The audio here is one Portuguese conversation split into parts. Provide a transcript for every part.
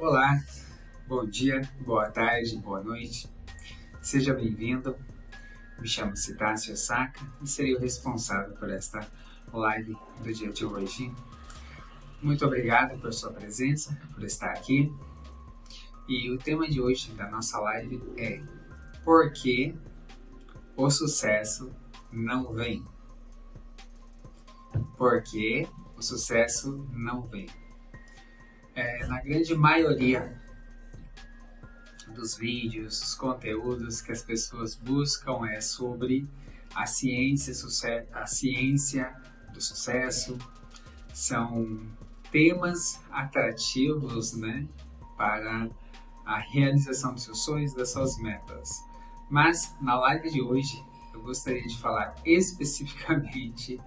Olá, bom dia, boa tarde, boa noite. Seja bem-vindo. Me chamo Citácio Osaka e serei o responsável por esta live do dia de hoje. Muito obrigado por sua presença, por estar aqui. E o tema de hoje da nossa live é: por que o sucesso não vem? Por que o sucesso não vem? Na grande maioria dos vídeos, dos conteúdos que as pessoas buscam é sobre a ciência do sucesso. São temas atrativos, para a realização dos seus sonhos, das suas metas. Mas na live de hoje eu gostaria de falar especificamente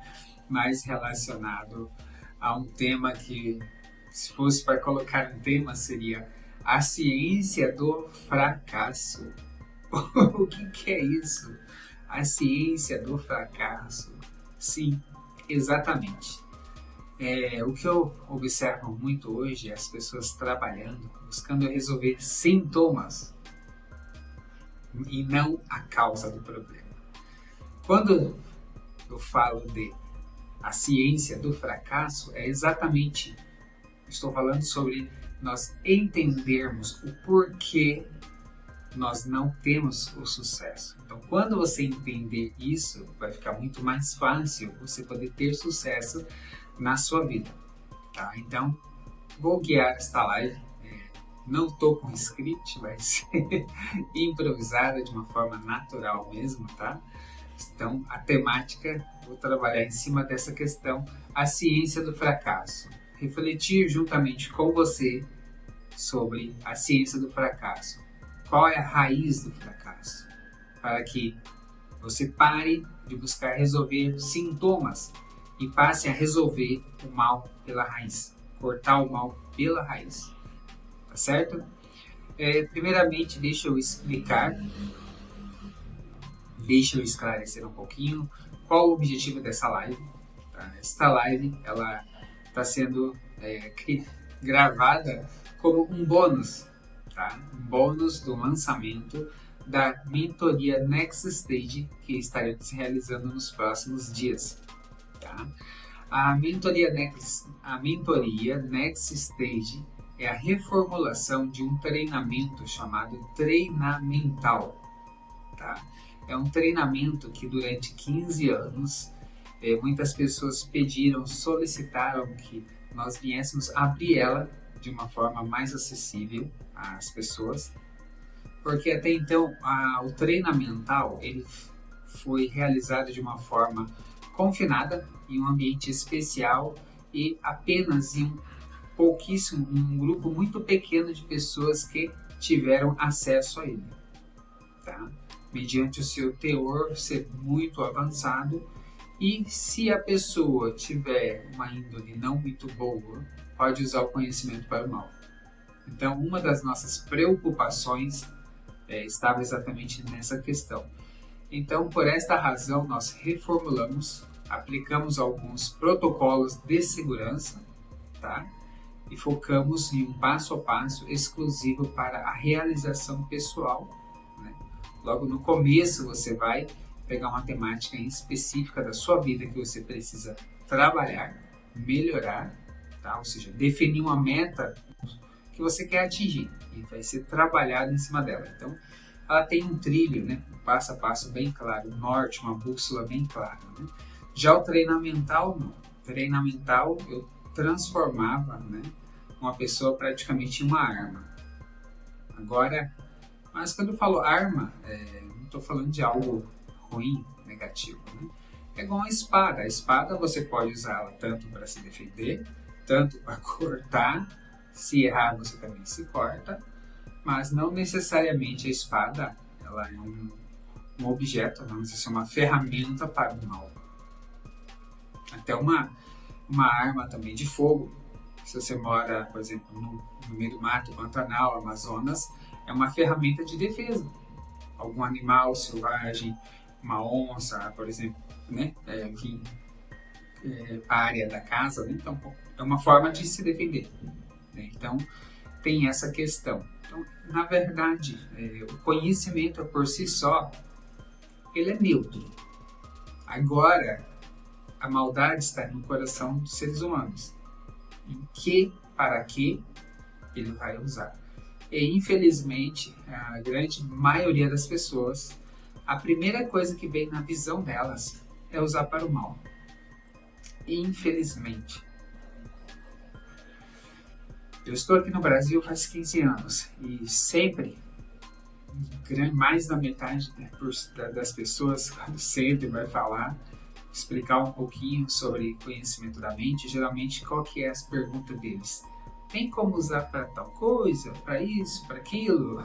mais relacionado a um tema que, se fosse para colocar um tema, seria a ciência do fracasso. O que é isso? A ciência do fracasso? Sim, exatamente. O que eu observo muito hoje é as pessoas trabalhando, buscando resolver sintomas e não a causa do problema. Quando eu falo de a ciência do fracasso, é exatamente, estou falando sobre nós entendermos o porquê nós não temos o sucesso. Então, quando você entender isso, vai ficar muito mais fácil você poder ter sucesso na sua vida, tá? Então, vou guiar esta live. Não estou com script, vai ser improvisada de uma forma natural mesmo, tá? Então, a temática, vou trabalhar em cima dessa questão, a ciência do fracasso. Refletir juntamente com você sobre a ciência do fracasso. Qual é a raiz do fracasso? Para que você pare de buscar resolver sintomas e passe a resolver o mal pela raiz. Cortar o mal pela raiz. Tá certo? Primeiramente, deixa eu esclarecer um pouquinho qual o objetivo dessa live. Tá? Esta live ela está sendo gravada como um bônus, tá? Um bônus do lançamento da mentoria Next Stage que estaremos realizando nos próximos dias. Tá? A mentoria Next Stage é a reformulação de um treinamento chamado Treinamental. Tá? É um treinamento que durante 15 anos muitas pessoas solicitaram que nós viéssemos abrir ela de uma forma mais acessível às pessoas, porque até então o treinamental ele foi realizado de uma forma confinada, em um ambiente especial e apenas em um grupo muito pequeno de pessoas que tiveram acesso a ele, tá? Mediante o seu teor ser muito avançado. E se a pessoa tiver uma índole não muito boa, pode usar o conhecimento para o mal. Então, uma das nossas preocupações estava exatamente nessa questão. Então, por esta razão, nós reformulamos, aplicamos alguns protocolos de segurança, tá? E focamos em um passo a passo exclusivo para a realização pessoal. Logo no começo, você vai pegar uma temática específica da sua vida que você precisa trabalhar, melhorar, tá? Ou seja, definir uma meta que você quer atingir e vai ser trabalhado em cima dela. Então, ela tem um trilho, um passo a passo bem claro, um norte, uma bússola bem clara. Já o treinamental, não. O treinamental, eu transformava uma pessoa praticamente em uma arma. Agora, mas quando eu falo arma, não estou falando de algo ruim, negativo. É igual a espada. A espada você pode usá-la tanto para se defender, tanto para cortar. Se errar, você também se corta. Mas não necessariamente a espada ela é um objeto, vamos dizer, uma ferramenta para o mal. Até uma arma também de fogo. Se você mora, por exemplo, no meio do mato, Pantanal, Amazonas, é uma ferramenta de defesa. Algum animal selvagem, uma onça, por exemplo, vir para a área da casa, então é uma forma de se defender. Então, tem essa questão. Então, na verdade, o conhecimento por si só, ele é neutro. Agora, a maldade está no coração dos seres humanos. Para que ele vai usar. E, infelizmente, a grande maioria das pessoas, a primeira coisa que vem na visão delas é usar para o mal. Infelizmente. Eu estou aqui no Brasil faz 15 anos e sempre, mais da metade das pessoas, sempre vai falar, explicar um pouquinho sobre conhecimento da mente. Geralmente, qual que é as perguntas deles? Tem como usar para tal coisa, para isso, para aquilo?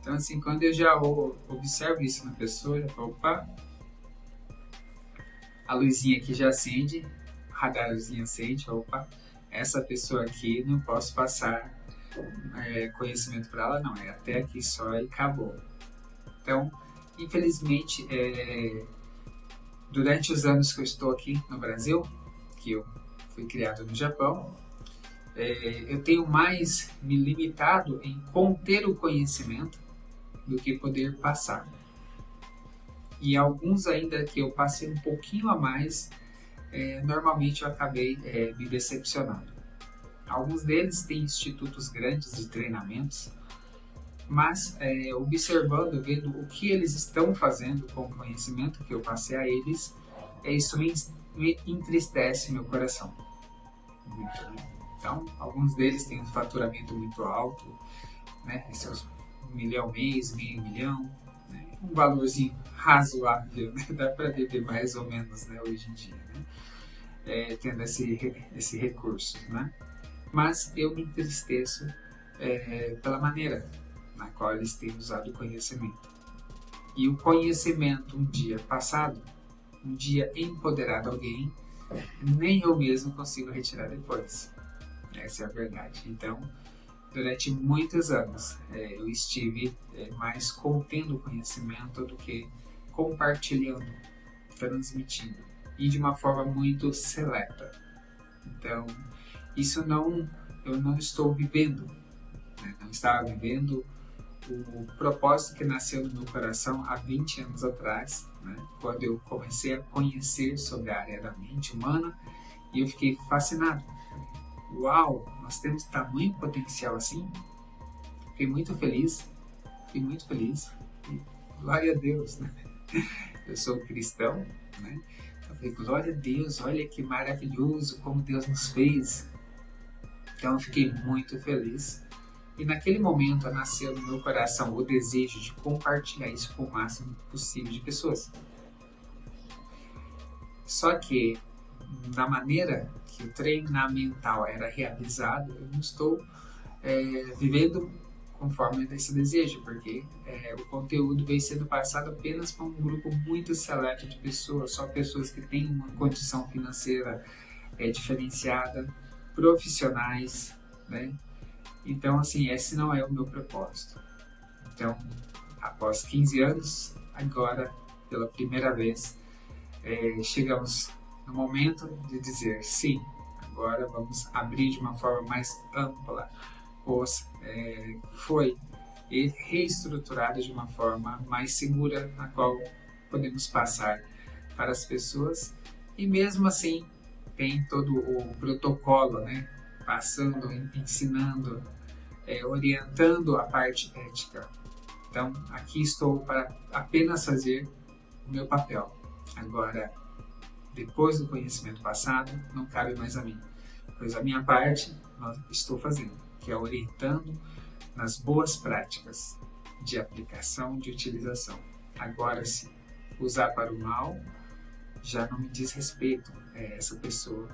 Então, assim, quando eu já observo isso na pessoa, eu falo, opa, a luzinha aqui já acende, o radarzinho acende, opa, essa pessoa aqui não posso passar conhecimento para ela, não, é até aqui só e acabou. Então, infelizmente, durante os anos que eu estou aqui no Brasil, que eu fui criado no Japão, eu tenho mais me limitado em conter o conhecimento do que poder passar. E alguns ainda que eu passei um pouquinho a mais, normalmente eu acabei me decepcionando. Alguns deles têm institutos grandes de treinamentos, mas observando, vendo o que eles estão fazendo com o conhecimento que eu passei a eles, isso me entristece meu coração. Muito, né? Então, alguns deles têm um faturamento muito alto, né? Seus 1 milhão mês, meio milhão, né? Um valorzinho razoável, né? Dá para viver mais ou menos, né? Hoje em dia, né? Tendo esse recurso, né? Mas eu me entristeço pela maneira na qual eles têm usado o conhecimento. E o conhecimento, um dia passado, um dia empoderado alguém, nem eu mesmo consigo retirar depois. Essa é a verdade. Então, durante muitos anos, eu estive mais contendo o conhecimento do que compartilhando, transmitindo, e de uma forma muito seleta. Então, eu não estou vivendo, né? Não estava vivendo o propósito que nasceu no meu coração há 20 anos atrás, né? Quando eu comecei a conhecer sobre a área da mente humana, e eu fiquei fascinado. Uau, nós temos tamanho potencial assim? Fiquei muito feliz. E glória a Deus, né? Eu sou cristão, né? Então eu falei, glória a Deus, olha que maravilhoso como Deus nos fez. Então eu fiquei muito feliz. E naquele momento nasceu no meu coração o desejo de compartilhar isso com o máximo possível de pessoas. Só que, da maneira que o treinamental era realizado, eu não estou vivendo conforme esse desejo, porque o conteúdo vem sendo passado apenas para um grupo muito seleto de pessoas, só pessoas que têm uma condição financeira diferenciada, profissionais, né? Então, assim, esse não é o meu propósito. Então, após 15 anos, agora, pela primeira vez, chegamos no momento de dizer sim, agora vamos abrir de uma forma mais ampla, pois foi reestruturado de uma forma mais segura, na qual podemos passar para as pessoas, e mesmo assim tem todo o protocolo, né? Passando, ensinando, orientando a parte ética. Então, aqui estou para apenas fazer o meu papel. Agora, depois do conhecimento passado, não cabe mais a mim, pois a minha parte estou fazendo, que é orientando nas boas práticas de aplicação, de utilização. Agora, se usar para o mal, já não me diz respeito a essa pessoa,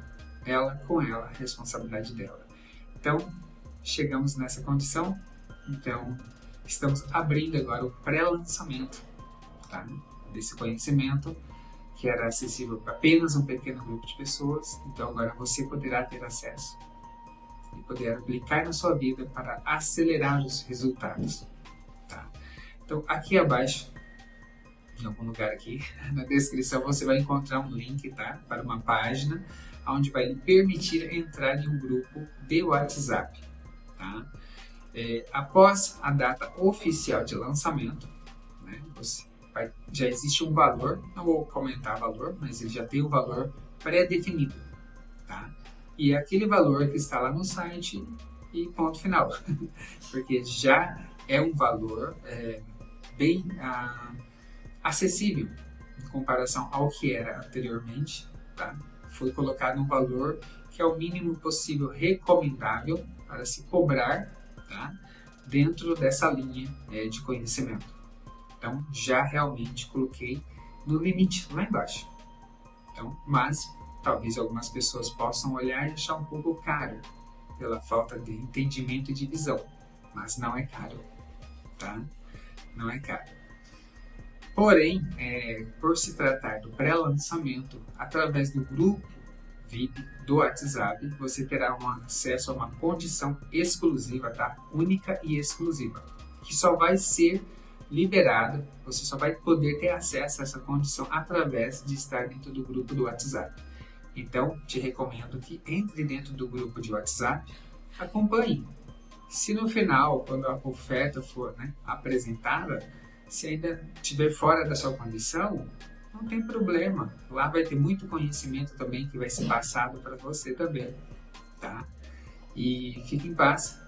ela com ela, a responsabilidade dela. Então, chegamos nessa condição, então estamos abrindo agora o pré-lançamento, tá? Desse conhecimento, que era acessível para apenas um pequeno grupo de pessoas. Então agora você poderá ter acesso e poder aplicar na sua vida para acelerar os resultados, tá? Então aqui abaixo, em algum lugar aqui na descrição, você vai encontrar um link, tá? Para uma página onde vai lhe permitir entrar em um grupo de WhatsApp. tá? Após a data oficial de lançamento, né, já existe um valor, não vou comentar valor, mas ele já tem um valor pré-definido, tá? E é aquele valor que está lá no site e ponto final, porque já é um valor bem acessível em comparação ao que era anteriormente, tá? Foi colocado um valor que é o mínimo possível recomendável para se cobrar, tá? Dentro dessa linha de conhecimento. Então, já realmente coloquei no limite lá embaixo. Então, mas talvez algumas pessoas possam olhar e achar um pouco caro pela falta de entendimento e de visão, mas não é caro, tá? Não é caro. Porém, por se tratar do pré-lançamento, através do grupo VIP do WhatsApp, você terá um acesso a uma condição exclusiva, tá? Única e exclusiva, que só vai ser liberada, você só vai poder ter acesso a essa condição através de estar dentro do grupo do WhatsApp. Então, te recomendo que entre dentro do grupo de WhatsApp, acompanhe. Se no final, quando a oferta for apresentada, se ainda estiver fora da sua condição, não tem problema. Lá vai ter muito conhecimento também que vai ser passado para você também, tá? E fique em paz.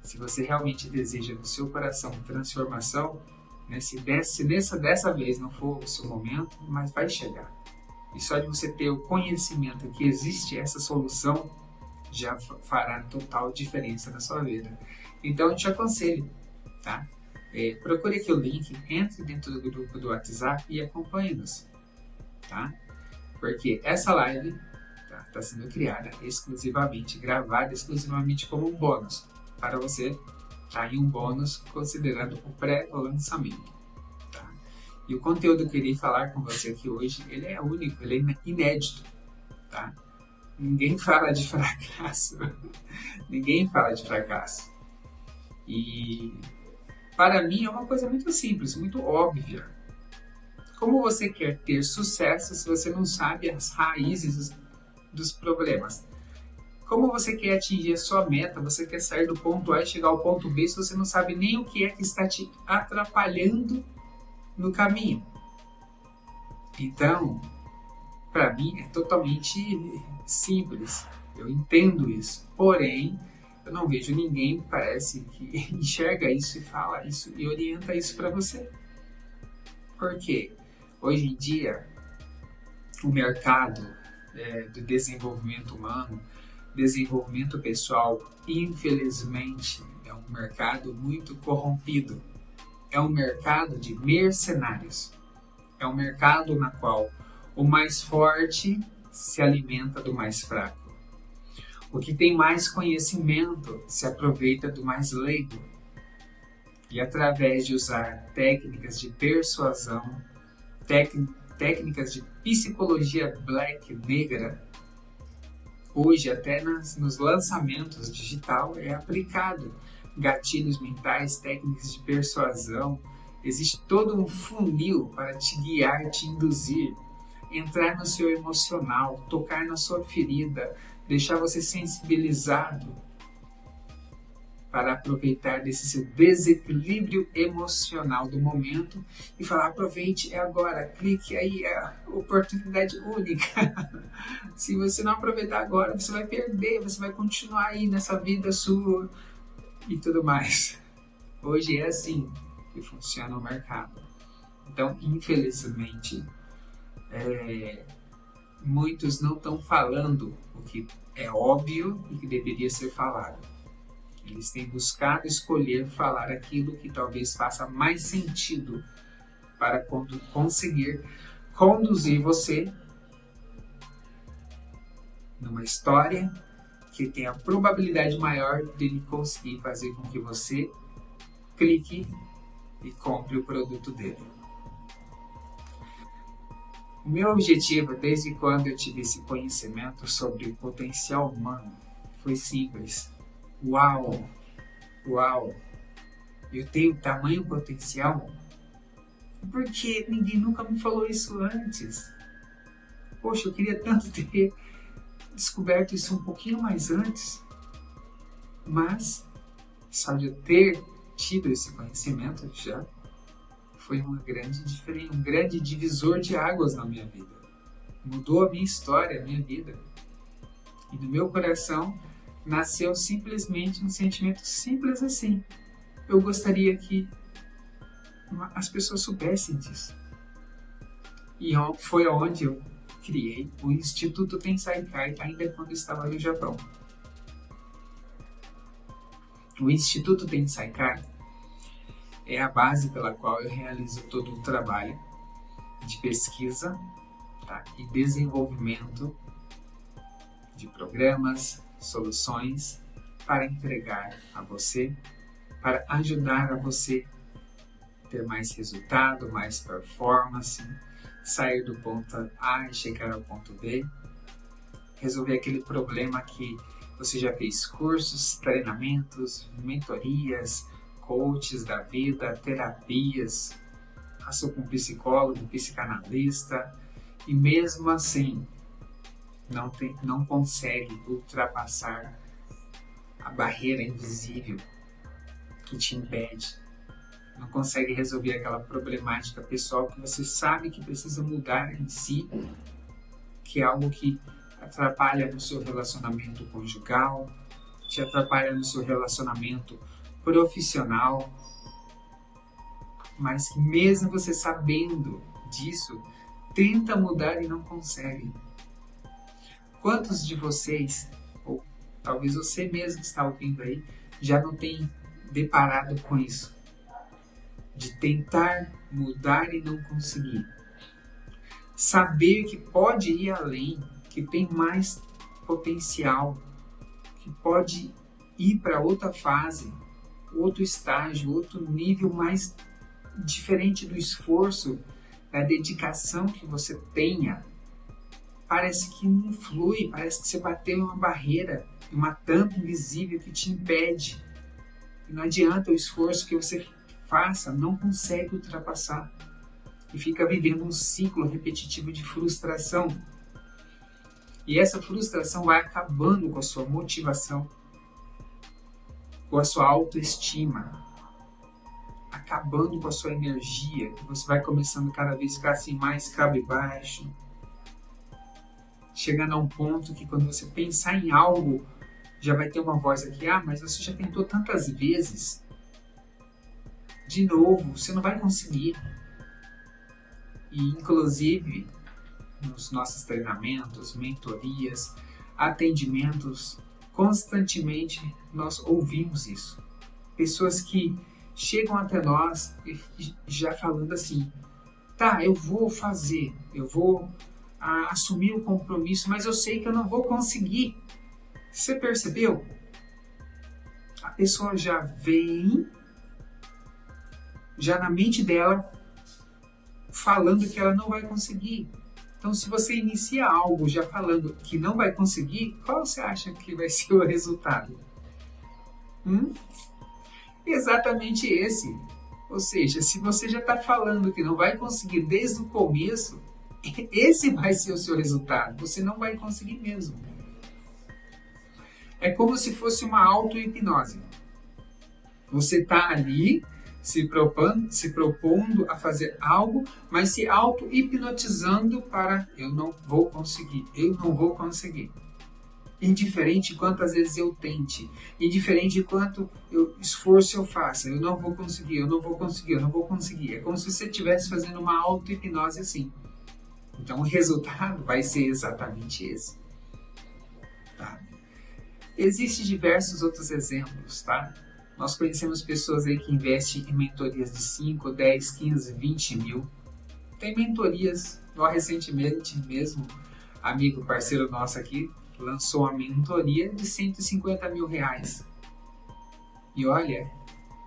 Se você realmente deseja no seu coração transformação, né, se dessa vez não for o seu momento, mas vai chegar. E só de você ter o conhecimento que existe essa solução, já fará total diferença na sua vida. Então eu te aconselho, tá? Procure aqui o link, entre dentro do grupo do WhatsApp e acompanhe-nos, tá? Porque essa live está sendo criada exclusivamente, gravada exclusivamente como um bônus para você, tá? E um bônus considerando o pré-lançamento, tá? E o conteúdo que eu irei falar com você aqui hoje, ele é único, ele é inédito, tá? Ninguém fala de fracasso. Ninguém fala de fracasso. E para mim é uma coisa muito simples, muito óbvia. Como você quer ter sucesso se você não sabe as raízes dos problemas? Como você quer atingir a sua meta, você quer sair do ponto A e chegar ao ponto B se você não sabe nem o que é que está te atrapalhando no caminho? Então, para mim é totalmente simples, eu entendo isso, porém eu não vejo ninguém, parece, que enxerga isso e fala isso e orienta isso para você. Por quê? Hoje em dia o mercado do desenvolvimento humano, desenvolvimento pessoal, infelizmente é um mercado muito corrompido, é um mercado de mercenários, é um mercado na qual o mais forte se alimenta do mais fraco. O que tem mais conhecimento se aproveita do mais leigo. E através de usar técnicas de persuasão, técnicas de psicologia black negra, hoje até nos lançamentos digital é aplicado gatilhos mentais, técnicas de persuasão. Existe todo um funil para te guiar, te induzir, entrar no seu emocional, tocar na sua ferida, deixar você sensibilizado para aproveitar desse seu desequilíbrio emocional do momento e falar: aproveite, é agora, clique aí, é a oportunidade única. Se você não aproveitar agora, você vai perder, você vai continuar aí nessa vida sua e tudo mais. Hoje é assim que funciona o mercado. Então, infelizmente, muitos não estão falando o que é óbvio e que deveria ser falado. Eles têm buscado escolher falar aquilo que talvez faça mais sentido para conseguir conduzir você numa história que tem a probabilidade maior de ele conseguir fazer com que você clique e compre o produto dele. O meu objetivo, desde quando eu tive esse conhecimento sobre o potencial humano, foi simples. Uau! Eu tenho tamanho potencial? Por que ninguém nunca me falou isso antes? Poxa, eu queria tanto ter descoberto isso um pouquinho mais antes. Mas só de eu ter tido esse conhecimento já foi um grande divisor de águas na minha vida. Mudou a minha história, a minha vida. E no meu coração nasceu simplesmente um sentimento simples assim. Eu gostaria que as pessoas soubessem disso. E foi onde eu criei o Instituto Tensai Kai, ainda quando estava no Japão. O Instituto Tensai Kai é a base pela qual eu realizo todo o trabalho de pesquisa, tá, e desenvolvimento de programas, soluções para entregar a você, para ajudar a você ter mais resultado, mais performance, sair do ponto A e chegar ao ponto B, resolver aquele problema que você já fez cursos, treinamentos, mentorias, coaches da vida, terapias, passou com psicólogo, psicanalista e mesmo assim não consegue ultrapassar a barreira invisível que te impede. Não consegue resolver aquela problemática pessoal que você sabe que precisa mudar em si, que é algo que atrapalha no seu relacionamento conjugal, te atrapalha no seu relacionamento profissional, mas que mesmo você sabendo disso, tenta mudar e não consegue. Quantos de vocês, ou talvez você mesmo que está ouvindo aí, já não tem deparado com isso? De tentar mudar e não conseguir. Saber que pode ir além, que tem mais potencial, que pode ir para outra fase, outro estágio, outro nível mais diferente do esforço, da dedicação que você tenha. Parece que não flui, parece que você bateu em uma barreira, em uma tampa invisível que te impede. E não adianta o esforço que você faça, não consegue ultrapassar. E fica vivendo um ciclo repetitivo de frustração. E essa frustração vai acabando com a sua motivação, com a sua autoestima, acabando com a sua energia, que você vai começando cada vez a ficar assim mais cabisbaixo, chegando a um ponto que quando você pensar em algo, já vai ter uma voz aqui, mas você já tentou tantas vezes, de novo, você não vai conseguir. E inclusive, nos nossos treinamentos, mentorias, atendimentos, constantemente nós ouvimos isso. Pessoas que chegam até nós já falando assim, eu vou fazer, eu vou assumir o compromisso, mas eu sei que eu não vou conseguir. Você percebeu? A pessoa já vem, já na mente dela, falando que ela não vai conseguir. Então, se você inicia algo já falando que não vai conseguir, qual você acha que vai ser o resultado? Exatamente esse. Ou seja, se você já está falando que não vai conseguir desde o começo, esse vai ser o seu resultado. Você não vai conseguir mesmo. É como se fosse uma auto-hipnose. Você está ali se propondo a fazer algo, mas se auto-hipnotizando para eu não vou conseguir. Indiferente de quantas vezes eu tente, indiferente de quanto esforço eu faça, eu não vou conseguir. É como se você estivesse fazendo uma auto-hipnose assim. Então o resultado vai ser exatamente esse. Tá? Existem diversos outros exemplos, tá? Nós conhecemos pessoas aí que investem em mentorias de 5, 10, 15, 20 mil. Tem mentorias, recentemente mesmo, amigo, parceiro nosso aqui, lançou uma mentoria de 150 mil reais. E olha,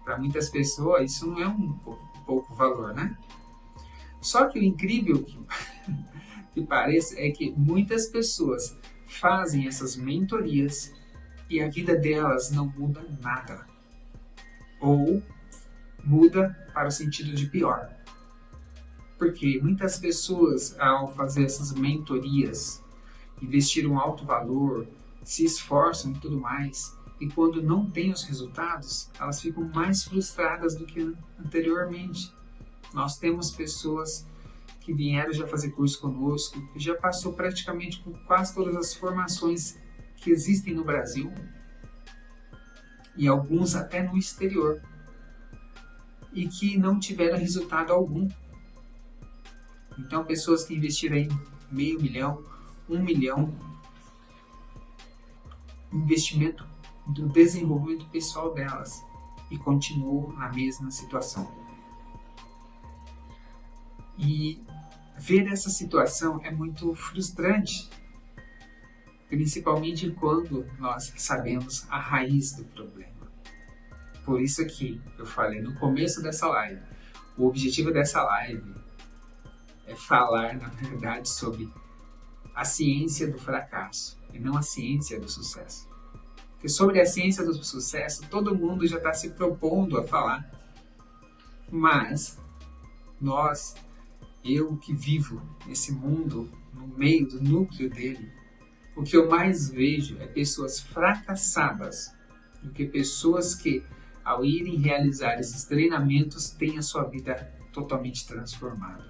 para muitas pessoas isso não é um pouco valor, né? Só que o incrível que parece é que muitas pessoas fazem essas mentorias e a vida delas não muda nada. Ou muda para o sentido de pior. Porque muitas pessoas, ao fazer essas mentorias, investir um alto valor, se esforçam e tudo mais, e quando não tem os resultados, elas ficam mais frustradas do que anteriormente. Nós temos pessoas que vieram já fazer curso conosco, que já passou praticamente por quase todas as formações que existem no Brasil e alguns até no exterior, e que não tiveram resultado algum. Então, pessoas que investiram aí $500 mil, $1 milhão, investimento do desenvolvimento pessoal delas, e continuam na mesma situação. E ver essa situação é muito frustrante, principalmente quando nós sabemos a raiz do problema. Por isso que eu falei no começo dessa live, o objetivo dessa live é falar, na verdade, sobre a ciência do fracasso e não a ciência do sucesso. Porque sobre a ciência do sucesso, todo mundo já está se propondo a falar, mas eu que vivo nesse mundo, no meio do núcleo dele, o que eu mais vejo é pessoas fracassadas do que pessoas que, ao irem realizar esses treinamentos, têm a sua vida totalmente transformada.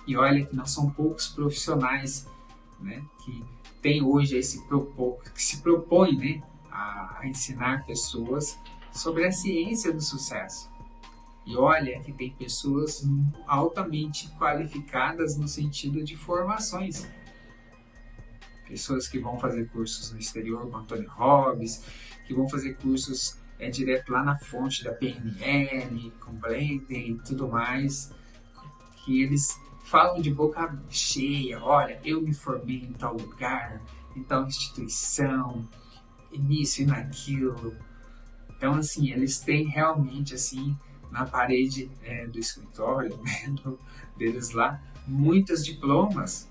E olha que não são poucos profissionais, né, que tem hoje que se propõem, né, a ensinar pessoas sobre a ciência do sucesso. E olha que tem pessoas altamente qualificadas no sentido de formações. Pessoas que vão fazer cursos no exterior com Anthony Robbins, que vão fazer cursos direto lá na fonte da PNL, com Blended e tudo mais, que eles falam de boca cheia, olha, eu me formei em tal lugar, em tal instituição, nisso e naquilo. Então, assim, eles têm realmente, assim, na parede do escritório, né, deles lá, muitos diplomas,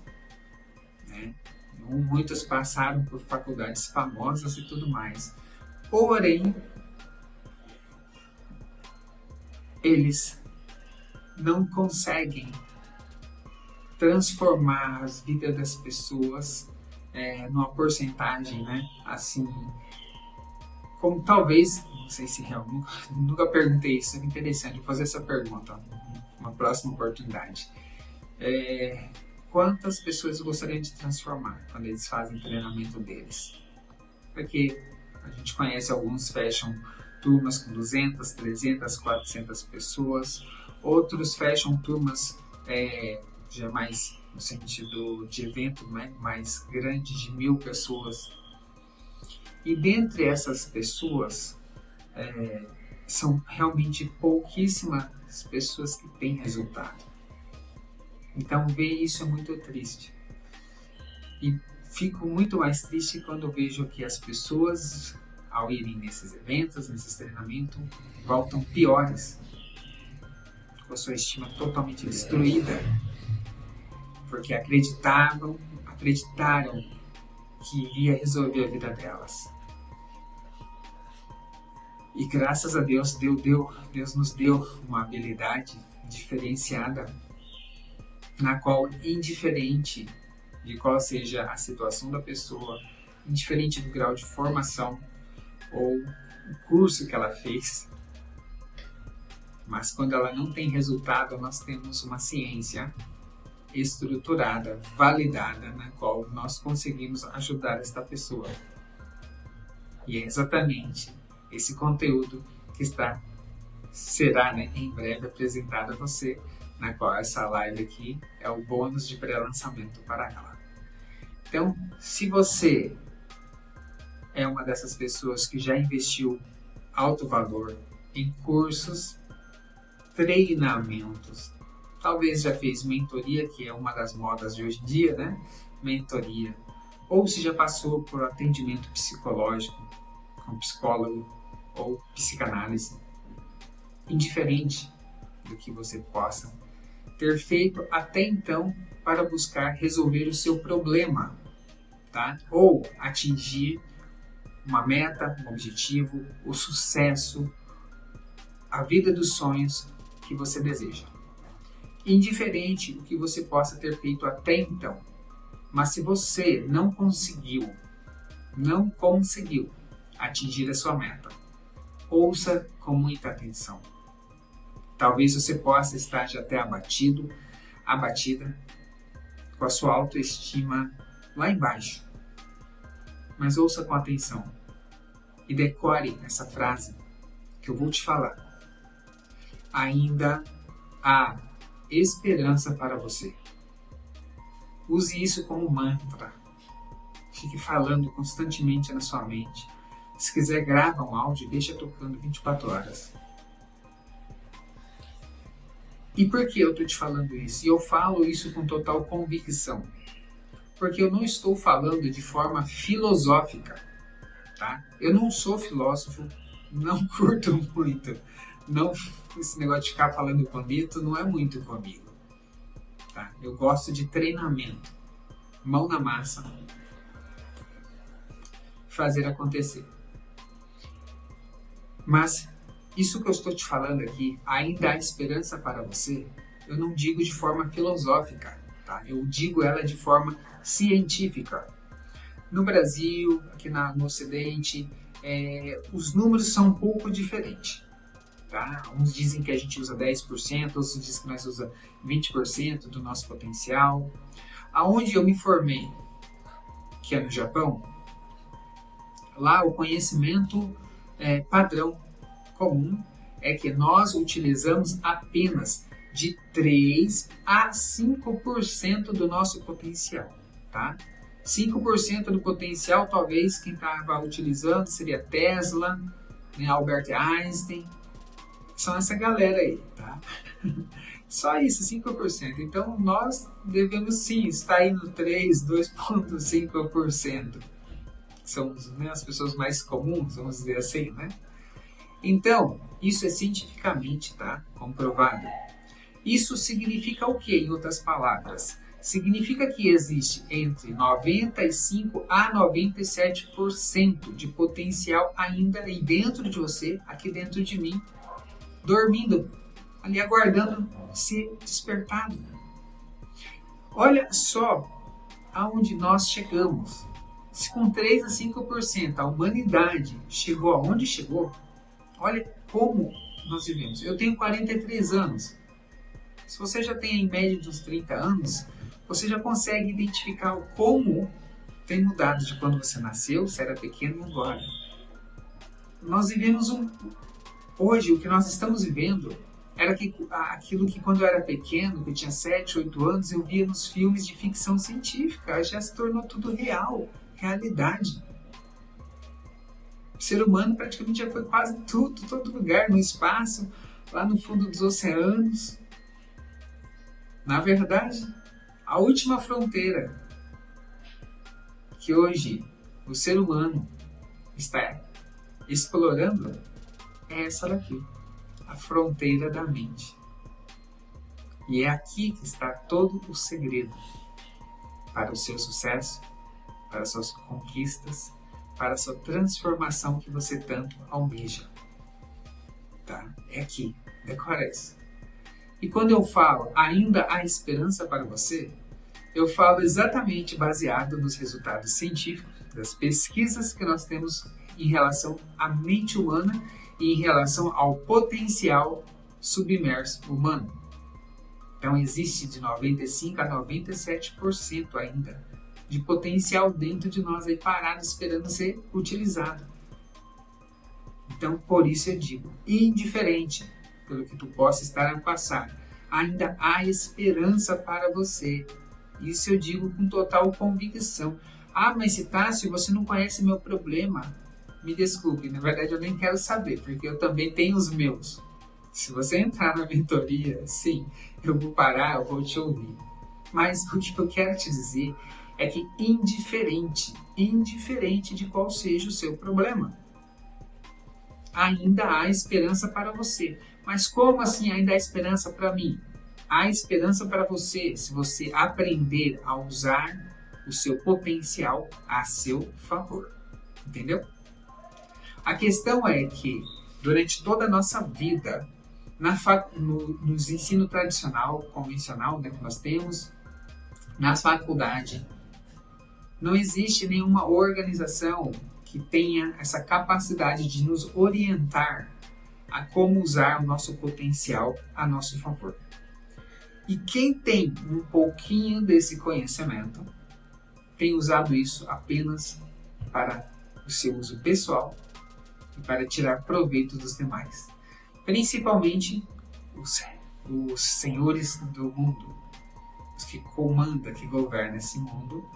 né? Muitos passaram por faculdades famosas e tudo mais. Porém, eles não conseguem transformar as vidas das pessoas numa porcentagem, né? Assim, como talvez, não sei se realmente, nunca perguntei isso, é interessante, vou fazer essa pergunta uma próxima oportunidade. Quantas pessoas gostariam de transformar quando eles fazem o treinamento deles? Porque a gente conhece alguns fecham turmas com 200, 300, 400 pessoas, outros fecham turmas já mais no sentido de evento, né, mais grande, de 1000 pessoas. E dentre essas pessoas, são realmente pouquíssimas pessoas que têm resultado. Então ver isso é muito triste. E fico muito mais triste quando vejo que as pessoas, ao irem nesses eventos, nesses treinamentos, voltam piores, com a sua estima totalmente destruída, porque acreditaram que iria resolver a vida delas. E graças a Deus, Deus nos deu uma habilidade diferenciada, na qual, indiferente de qual seja a situação da pessoa, indiferente do grau de formação ou o curso que ela fez, mas quando ela não tem resultado, nós temos uma ciência estruturada, validada, na qual nós conseguimos ajudar esta pessoa. E é exatamente esse conteúdo que será, né, em breve apresentado a você, na qual essa live aqui é o bônus de pré-lançamento para ela. Então, se você é uma dessas pessoas que já investiu alto valor em cursos, treinamentos, talvez já fez mentoria, que é uma das modas de hoje em dia, né? Mentoria. Ou se já passou por atendimento psicológico, com psicólogo ou psicanálise. Indiferente do que você possa ter feito até então para buscar resolver o seu problema, tá? Ou atingir uma meta, um objetivo, o sucesso, a vida dos sonhos que você deseja. Indiferente do que você possa ter feito até então. Mas se você não conseguiu atingir a sua meta. Ouça com muita atenção. Talvez você possa estar já até abatida, com a sua autoestima lá embaixo. Mas ouça com atenção e decore essa frase que eu vou te falar. Ainda há esperança para você. Use isso como mantra. Fique falando constantemente na sua mente. Se quiser, grava um áudio e deixa tocando 24 horas. E por que eu estou te falando isso? E eu falo isso com total convicção. Porque eu não estou falando de forma filosófica, tá? Eu não sou filósofo, não curto muito. Não, esse negócio de ficar falando bonito não é muito comigo, tá? Eu gosto de treinamento, mão na massa, fazer acontecer. Mas isso que eu estou te falando aqui, ainda há esperança para você, eu não digo de forma filosófica, tá? Eu digo ela de forma científica. No Brasil, aqui no Ocidente, os números são um pouco diferentes. Tá? Uns dizem que a gente usa 10%, outros dizem que nós usamos 20% do nosso potencial. Aonde eu me formei, que é no Japão, lá o conhecimento padrão comum é que nós utilizamos apenas de 3 a 5% do nosso potencial. Tá? 5% do potencial, talvez quem estava utilizando seria Tesla, né, Albert Einstein. São essa galera aí, tá? Só isso, 5%. Então, nós devemos sim estar aí no 3, 2,5%. Somos, né, as pessoas mais comuns, vamos dizer assim, né? Então, isso é cientificamente, tá, comprovado. Isso significa o quê, em outras palavras? Significa que existe entre 95% a 97% de potencial ainda aí dentro de você, aqui dentro de mim, dormindo, ali aguardando ser despertado. Olha só aonde nós chegamos. Se com 3 a 5% a humanidade chegou aonde chegou, olha como nós vivemos. Eu tenho 43 anos. Se você já tem em média de uns 30 anos, você já consegue identificar como tem mudado de quando você nasceu, se era pequeno e agora. Nós vivemos hoje, o que nós estamos vivendo era aquilo que quando eu era pequeno, que eu tinha 7, 8 anos, eu via nos filmes de ficção científica. Já se tornou tudo real, realidade. O ser humano praticamente já foi quase tudo, todo lugar, no espaço, lá no fundo dos oceanos. Na verdade, a última fronteira que hoje o ser humano está explorando é essa daqui, a fronteira da mente. E é aqui que está todo o segredo para o seu sucesso, para as suas conquistas, para a sua transformação que você tanto almeja. Tá? É aqui, decora isso. E quando eu falo ainda há esperança para você, eu falo exatamente baseado nos resultados científicos, das pesquisas que nós temos em relação à mente humana e em relação ao potencial submerso humano. Então existe de 95% a 97% ainda de potencial dentro de nós aí parado esperando ser utilizado. Então por isso eu digo, indiferente pelo que tu possa estar a passar, ainda há esperança para você. Isso eu digo com total convicção. Ah, mas Tássio, você não conhece meu problema. Me desculpe, na verdade eu nem quero saber, porque eu também tenho os meus. Se você entrar na mentoria, sim, eu vou parar, eu vou te ouvir. Mas o que eu quero te dizer é que indiferente de qual seja o seu problema, ainda há esperança para você. Mas como assim ainda há esperança para mim? Há esperança para você se você aprender a usar o seu potencial a seu favor. Entendeu? A questão é que durante toda a nossa vida, nos ensino tradicional, convencional, né, que nós temos, na faculdade, não existe nenhuma organização que tenha essa capacidade de nos orientar a como usar o nosso potencial a nosso favor. E quem tem um pouquinho desse conhecimento tem usado isso apenas para o seu uso pessoal e para tirar proveito dos demais. Principalmente os senhores do mundo, os que comandam, que governam esse mundo,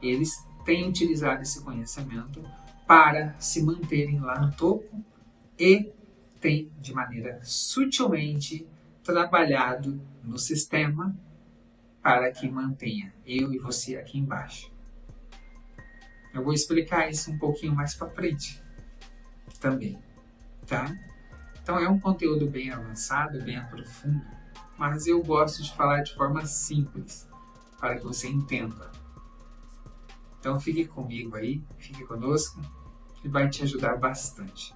eles têm utilizado esse conhecimento para se manterem lá no topo e têm, de maneira sutilmente, trabalhado no sistema para que mantenha eu e você aqui embaixo. Eu vou explicar isso um pouquinho mais para frente também, tá? Então é um conteúdo bem avançado, bem profundo, mas eu gosto de falar de forma simples para que você entenda. Então fique comigo aí, fique conosco, que vai te ajudar bastante.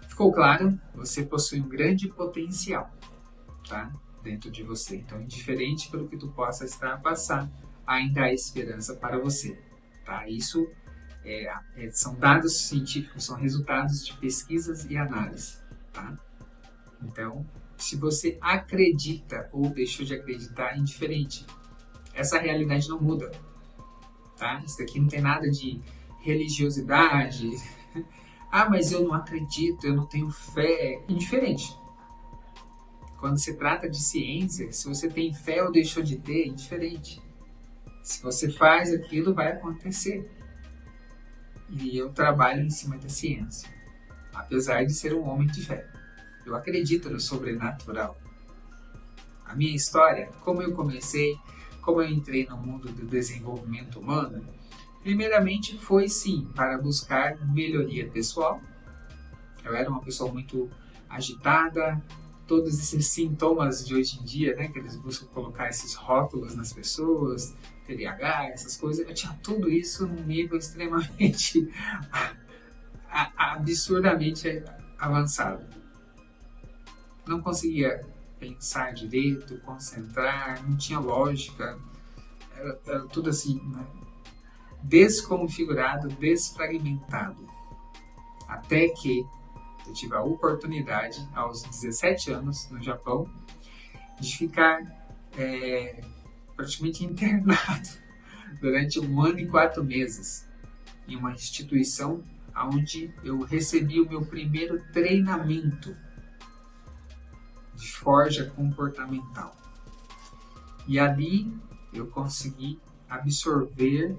Ficou claro? Você possui um grande potencial, tá? Dentro de você. Então, indiferente pelo que tu possa estar a passar, ainda há esperança para você, tá? Isso são dados científicos, são resultados de pesquisas e análise, tá? Então, se você acredita ou deixou de acreditar, é indiferente. Essa realidade não muda, tá? Isso daqui não tem nada de religiosidade. Ah, mas eu não acredito, eu não tenho fé. Indiferente. Quando se trata de ciência, se você tem fé ou deixou de ter, é indiferente. Se você faz aquilo, vai acontecer. E eu trabalho em cima da ciência, apesar de ser um homem de fé. Eu acredito no sobrenatural. A minha história, como eu comecei, como eu entrei no mundo do desenvolvimento humano, primeiramente foi sim para buscar melhoria pessoal. Eu era uma pessoa muito agitada, todos esses sintomas de hoje em dia, né, que eles buscam colocar esses rótulos nas pessoas, TDAH, essas coisas, eu tinha tudo isso num nível extremamente absurdamente avançado. Não conseguia pensar direito, concentrar, não tinha lógica, era tudo assim, né? Desconfigurado, desfragmentado. Até que eu tive a oportunidade, aos 17 anos, no Japão, de ficar praticamente internado durante 1 ano e 4 meses em uma instituição onde eu recebi o meu primeiro treinamento de forja comportamental. E ali eu consegui absorver,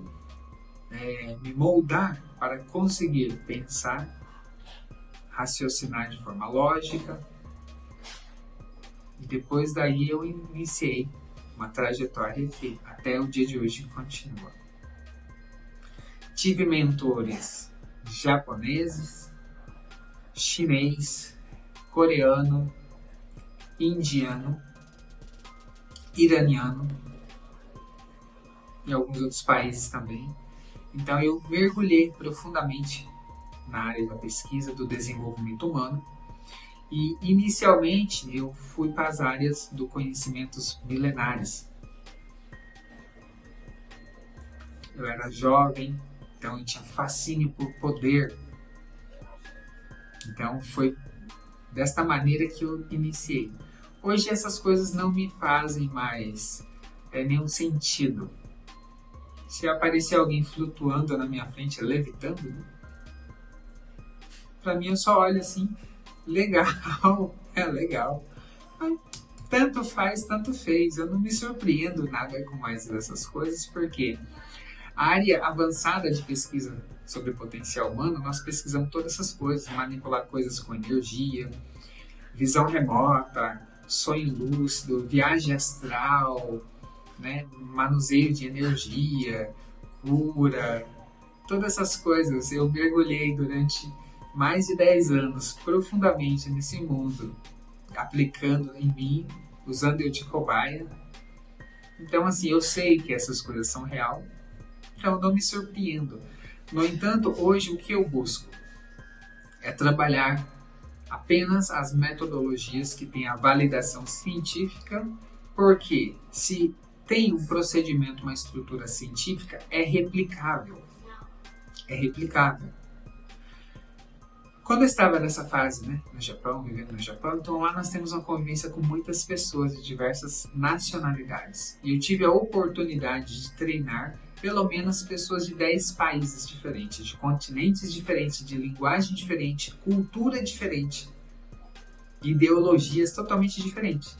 me moldar para conseguir pensar, raciocinar de forma lógica. E depois daí eu iniciei uma trajetória que até o dia de hoje continua. Tive mentores japoneses, chinês, coreano, indiano, iraniano e alguns outros países também. Então eu mergulhei profundamente na área da pesquisa do desenvolvimento humano e inicialmente eu fui para as áreas do conhecimentos milenares. Eu era jovem, então eu tinha fascínio por poder. Então foi desta maneira que eu iniciei. Hoje essas coisas não me fazem mais nenhum sentido. Se aparecer alguém flutuando na minha frente, levitando, né? Para mim eu só olho assim, legal, é legal. Mas tanto faz, tanto fez. Eu não me surpreendo nada com mais dessas coisas, porque a área avançada de pesquisa sobre potencial humano, nós pesquisamos todas essas coisas, manipular coisas com energia, visão remota, sonho lúcido, viagem astral, né, manuseio de energia, cura, todas essas coisas. Eu mergulhei durante mais de 10 anos profundamente nesse mundo, aplicando em mim, usando eu de cobaia. Então, assim, eu sei que essas coisas são real, então eu não me surpreendo. No entanto, hoje o que eu busco é trabalhar apenas as metodologias que têm a validação científica, porque se tem um procedimento, uma estrutura científica, é replicável, é replicável. Quando eu estava nessa fase, né, no Japão, vivendo no Japão, então lá nós temos uma convivência com muitas pessoas de diversas nacionalidades. E eu tive a oportunidade de treinar pelo menos pessoas de 10 países diferentes, de continentes diferentes, de linguagem diferente, cultura diferente, ideologias totalmente diferentes.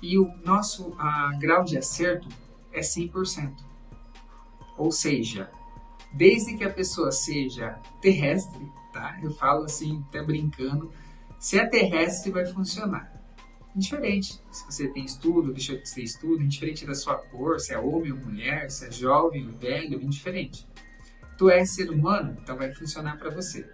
E o nosso grau de acerto é 100%. Ou seja, desde que a pessoa seja terrestre, tá? Eu falo assim, até brincando, se é terrestre vai funcionar. Indiferente se você tem estudo, deixa de ter estudo, indiferente da sua cor, se é homem ou mulher, se é jovem ou velho, indiferente. Tu és ser humano, então vai funcionar para você.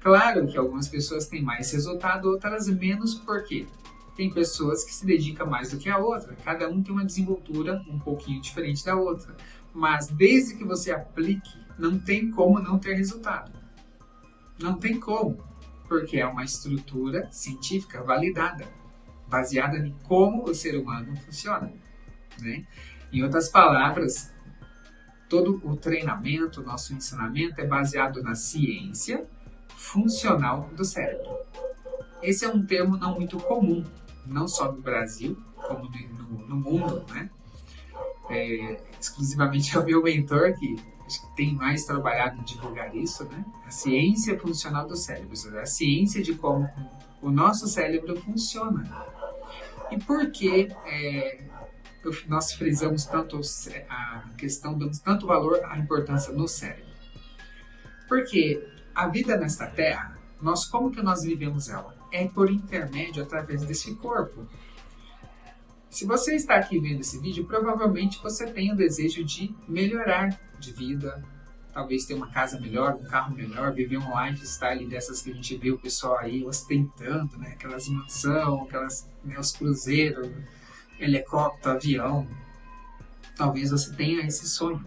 Claro que algumas pessoas têm mais resultado, outras menos, por quê? Tem pessoas que se dedicam mais do que a outra. Cada um tem uma desenvoltura um pouquinho diferente da outra. Mas desde que você aplique, não tem como não ter resultado. Não tem como. Porque é uma estrutura científica validada, baseada em como o ser humano funciona. Né? Em outras palavras, todo o treinamento, nosso ensinamento é baseado na ciência funcional do cérebro. Esse é um termo não muito comum, não só no Brasil, como no mundo, né? Exclusivamente é o meu mentor que acho que tem mais trabalhado em divulgar isso, né? A ciência funcional do cérebro, a ciência de como o nosso cérebro funciona. E por que nós frisamos tanto a questão, damos tanto valor à importância no cérebro? Porque a vida nesta Terra, como que nós vivemos ela? É por intermédio, através desse corpo. Se você está aqui vendo esse vídeo, provavelmente você tem o desejo de melhorar de vida, talvez ter uma casa melhor, um carro melhor, viver um lifestyle dessas que a gente vê o pessoal aí ostentando, né? Aquelas mansões, os cruzeiros, helicóptero, avião. Talvez você tenha esse sonho.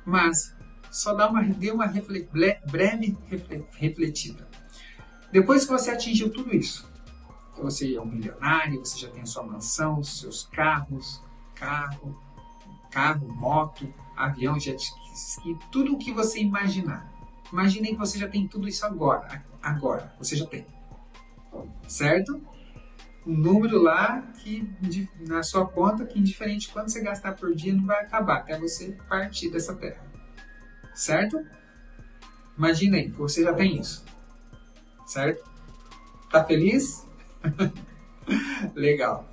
Mas só dê uma breve refletida. Depois que você atingiu tudo isso, que você é um milionário, você já tem a sua mansão, os seus carros, carro, moto, avião, jet ski, tudo o que você imaginar. Imagine que você já tem tudo isso agora. Agora, você já tem. Certo? Um número lá que na sua conta que indiferente de quanto você gastar por dia não vai acabar até você partir dessa terra. Certo? Imagina aí que você já tem isso. Certo? Tá feliz? Legal.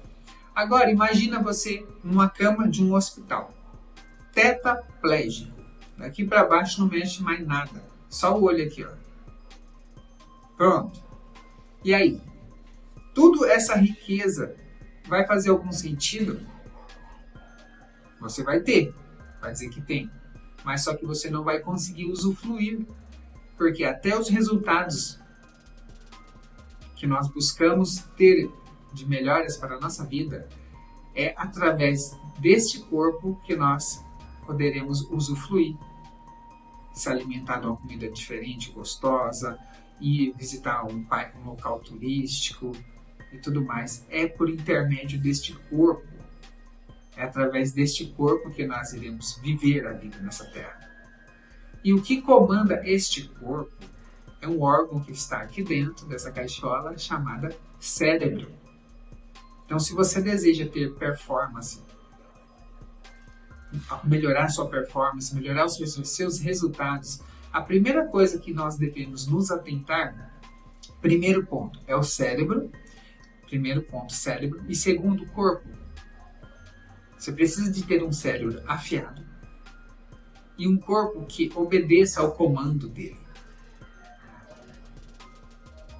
Agora, imagina você numa cama de um hospital. Tetraplégico. Daqui para baixo não mexe mais nada. Só o olho aqui, ó. Pronto. E aí? Tudo essa riqueza vai fazer algum sentido? Você vai ter. Vai dizer que tem. Mas só que você não vai conseguir usufruir. Porque até os resultados que nós buscamos ter de melhoras para a nossa vida é através deste corpo que nós poderemos usufruir. Se alimentar de uma comida diferente, gostosa, e visitar um local turístico e tudo mais. É por intermédio deste corpo. É através deste corpo que nós iremos viver a vida nessa terra. E o que comanda este corpo é um órgão que está aqui dentro dessa caixola chamada cérebro. Então, se você deseja ter performance, melhorar sua performance, melhorar os seus resultados, a primeira coisa que nós devemos nos atentar, primeiro ponto, é o cérebro. Primeiro ponto, cérebro. E segundo, corpo. Você precisa de ter um cérebro afiado e um corpo que obedeça ao comando dele.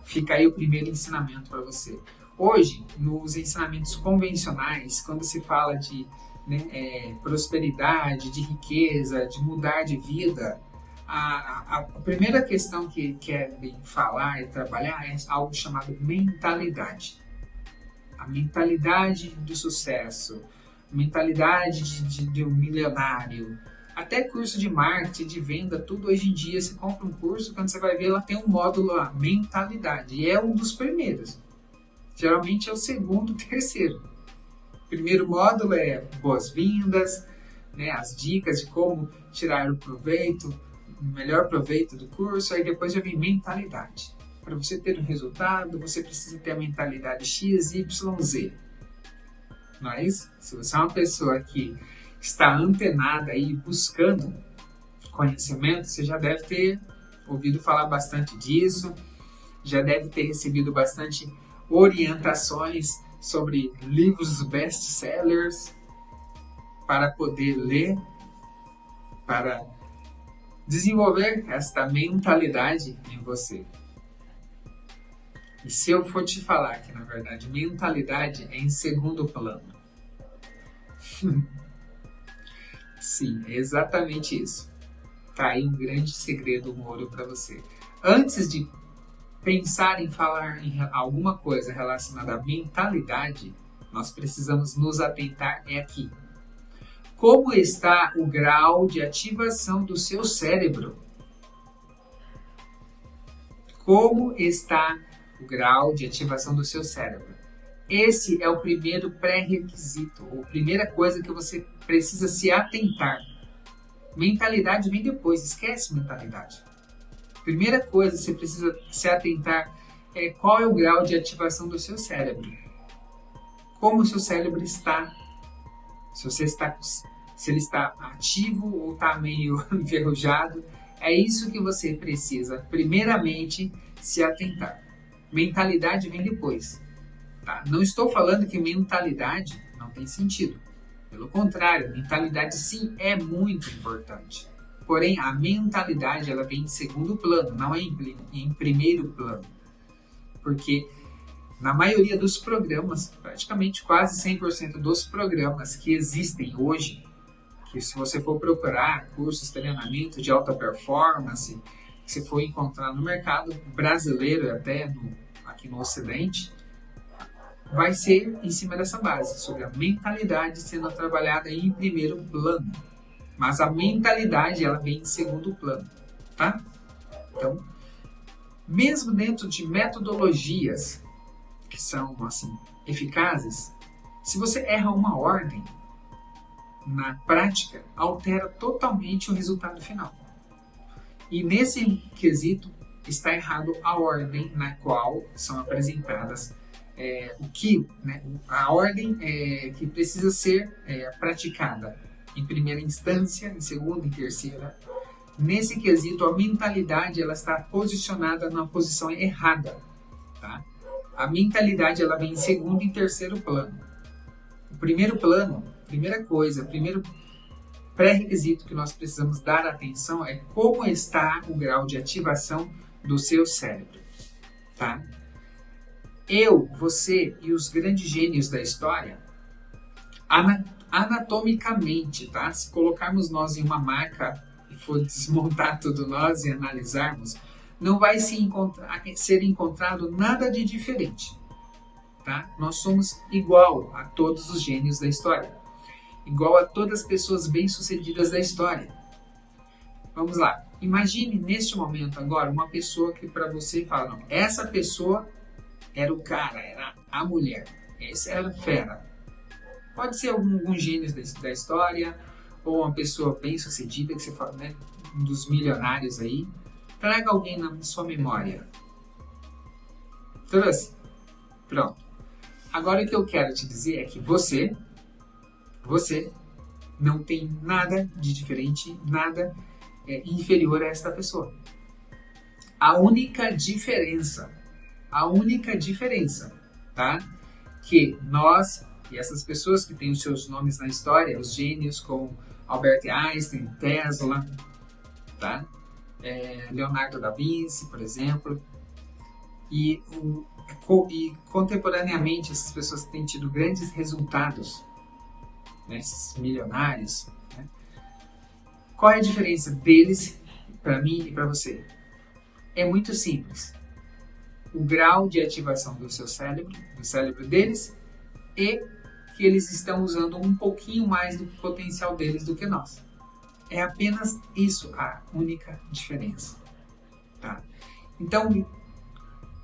Fica aí o primeiro ensinamento para você. Hoje, nos ensinamentos convencionais, quando se fala de prosperidade, de riqueza, de mudar de vida, a primeira questão que querem falar e trabalhar é algo chamado mentalidade. A mentalidade do sucesso, a mentalidade de um milionário. Até curso de marketing, de venda, tudo hoje em dia, você compra um curso, quando você vai ver, ela tem um módulo lá, mentalidade, e é um dos primeiros. Geralmente é o segundo, terceiro. O primeiro módulo é boas-vindas, as dicas de como tirar o proveito melhor proveito do curso, aí depois já vem mentalidade. Para você ter um resultado, você precisa ter a mentalidade X, Y, Z. Mas, se você é uma pessoa que está antenada aí buscando conhecimento, você já deve ter ouvido falar bastante disso, já deve ter recebido bastante orientações sobre livros best-sellers para poder ler, para desenvolver esta mentalidade em você. E se eu for te falar que, na verdade, mentalidade é em segundo plano. Sim, é exatamente isso. Tá aí um grande segredo, um ouro para você. Antes de pensar em falar em alguma coisa relacionada à mentalidade, nós precisamos nos atentar aqui. Como está o grau de ativação do seu cérebro? Como está o grau de ativação do seu cérebro? Esse é o primeiro pré-requisito, ou primeira coisa que você precisa se atentar. Mentalidade vem depois, esquece mentalidade. Primeira coisa que você precisa se atentar é qual é o grau de ativação do seu cérebro. Como o seu cérebro está. Se ele está ativo ou está meio enferrujado. É isso que você precisa, primeiramente, se atentar. Mentalidade vem depois. Tá? Não estou falando que mentalidade não tem sentido. Pelo contrário, mentalidade sim é muito importante. Porém, a mentalidade ela vem em segundo plano, não é em primeiro plano. Porque na maioria dos programas, praticamente quase 100% dos programas que existem hoje, que se você for procurar cursos, treinamento de alta performance, que você for encontrar no mercado brasileiro até aqui no Ocidente, vai ser em cima dessa base, sobre a mentalidade sendo trabalhada em primeiro plano. Mas a mentalidade ela vem em segundo plano, tá? Então, mesmo dentro de metodologias que são assim eficazes, se você erra uma ordem, na prática, altera totalmente o resultado final. E nesse quesito, está errado a ordem na qual são apresentadas a ordem que precisa ser praticada em primeira instância, em segunda e terceira. Nesse quesito, a mentalidade ela está posicionada na posição errada. Tá? A mentalidade ela vem em segundo e terceiro plano. O primeiro plano, primeira coisa, primeiro pré-requisito que nós precisamos dar atenção é como está o grau de ativação do seu cérebro. Tá? Eu, você e os grandes gênios da história, anatomicamente, tá? Se colocarmos nós em uma maca e for desmontar tudo nós e analisarmos, não vai ser encontrado nada de diferente. Tá? Nós somos igual a todos os gênios da história. Igual a todas as pessoas bem-sucedidas da história. Vamos lá. Imagine neste momento agora uma pessoa que para você fala, não, essa pessoa era o cara, era a mulher. Essa era fera. Pode ser algum gênio da história, ou uma pessoa bem-sucedida, que você fala, né? Um dos milionários aí. Traga alguém na sua memória. Trouxe? Pronto. Agora o que eu quero te dizer é que você não tem nada de diferente, nada inferior a esta pessoa. A única diferença, tá? Que nós e essas pessoas que têm os seus nomes na história, os gênios como Albert Einstein, Tesla, tá? Leonardo da Vinci, por exemplo, e contemporaneamente essas pessoas têm tido grandes resultados, né? Esses milionários, né? Qual é a diferença deles para mim e para você? É muito simples. O grau de ativação do seu cérebro, do cérebro deles, e que eles estão usando um pouquinho mais do potencial deles do que nós. É apenas isso a única diferença. Tá? Então,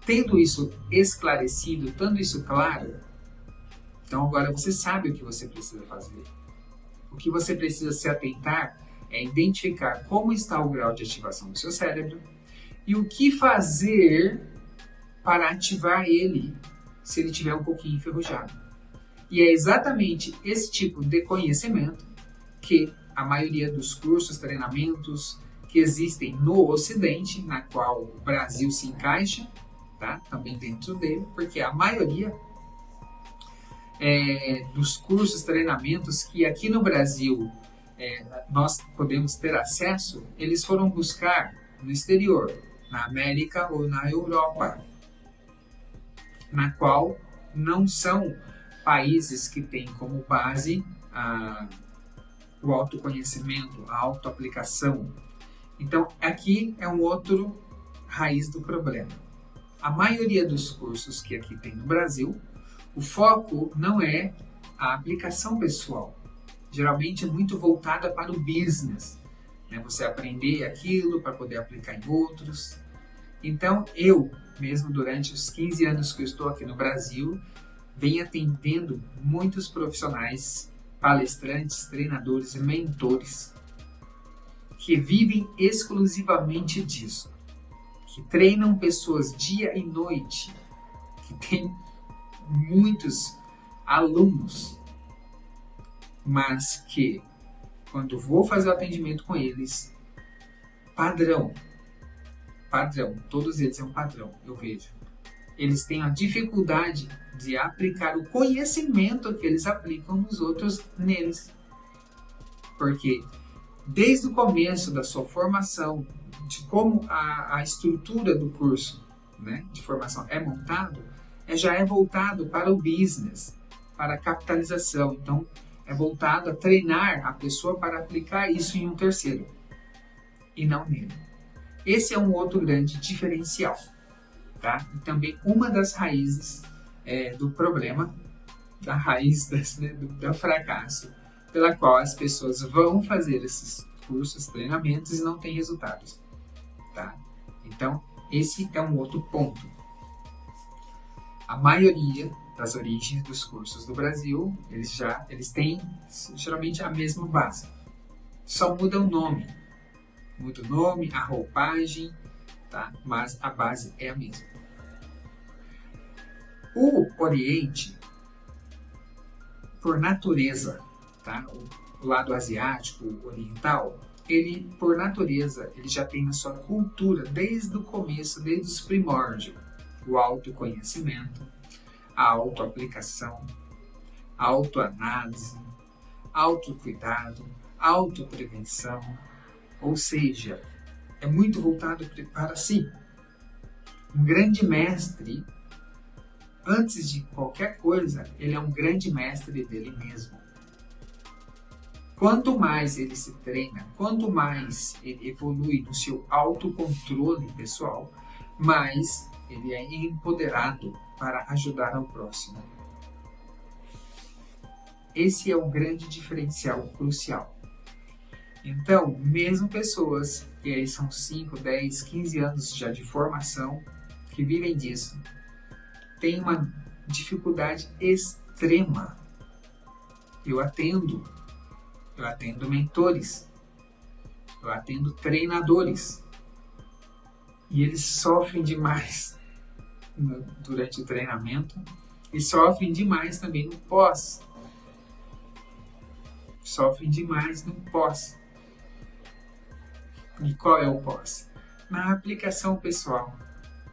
tendo isso esclarecido, tendo isso claro, então agora você sabe o que você precisa fazer. O que você precisa se atentar é identificar como está o grau de ativação do seu cérebro e o que fazer para ativar ele se ele estiver um pouquinho enferrujado. E é exatamente esse tipo de conhecimento que a maioria dos cursos, treinamentos que existem no Ocidente, na qual o Brasil se encaixa, tá? Também dentro dele, porque a maioria dos cursos, treinamentos que aqui no Brasil nós podemos ter acesso, eles foram buscar no exterior, na América ou na Europa, na qual não são países que têm como base o autoconhecimento, a autoaplicação. Então, aqui é um outro raiz do problema. A maioria dos cursos que aqui tem no Brasil, o foco não é a aplicação pessoal. Geralmente é muito voltada para o business, né? Você aprender aquilo para poder aplicar em outros. Então, eu, mesmo durante os 15 anos que eu estou aqui no Brasil, venho atendendo muitos profissionais, palestrantes, treinadores e mentores que vivem exclusivamente disso, que treinam pessoas dia e noite, que têm muitos alunos, mas que, quando vou fazer o atendimento com eles, padrão, todos eles é um padrão, eu vejo. Eles têm a dificuldade de aplicar o conhecimento que eles aplicam nos outros neles. Porque desde o começo da sua formação, de como a estrutura do curso, né, de formação é montado, já é voltado para o business, para a capitalização. Então, é voltado a treinar a pessoa para aplicar isso em um terceiro, e não nele. Esse é um outro grande diferencial. Tá? E também uma das raízes do problema, da raiz do fracasso, pela qual as pessoas vão fazer esses cursos, treinamentos e não têm resultados. Tá? Então, esse é um outro ponto. A maioria das origens dos cursos do Brasil, eles têm geralmente a mesma base. Só muda o nome. Muda o nome, a roupagem, tá? Mas a base é a mesma. O Oriente, por natureza, tá? O lado asiático, oriental, ele, por natureza, ele já tem na sua cultura, desde o começo, desde os primórdios, o autoconhecimento, a autoaplicação, a autoanálise, autocuidado, autoprevenção, ou seja, é muito voltado para si. Um grande mestre, antes de qualquer coisa, ele é um grande mestre dele mesmo. Quanto mais ele se treina, quanto mais ele evolui no seu autocontrole pessoal, mais ele é empoderado para ajudar ao próximo. Esse é o grande diferencial crucial. Então, mesmo pessoas que aí são 5, 10, 15 anos já de formação, que vivem disso, têm uma dificuldade extrema. Eu atendo mentores, eu atendo treinadores, e eles sofrem demais durante o treinamento e sofrem demais também no pós. Sofrem demais no pós. E qual é o pós? Na aplicação pessoal.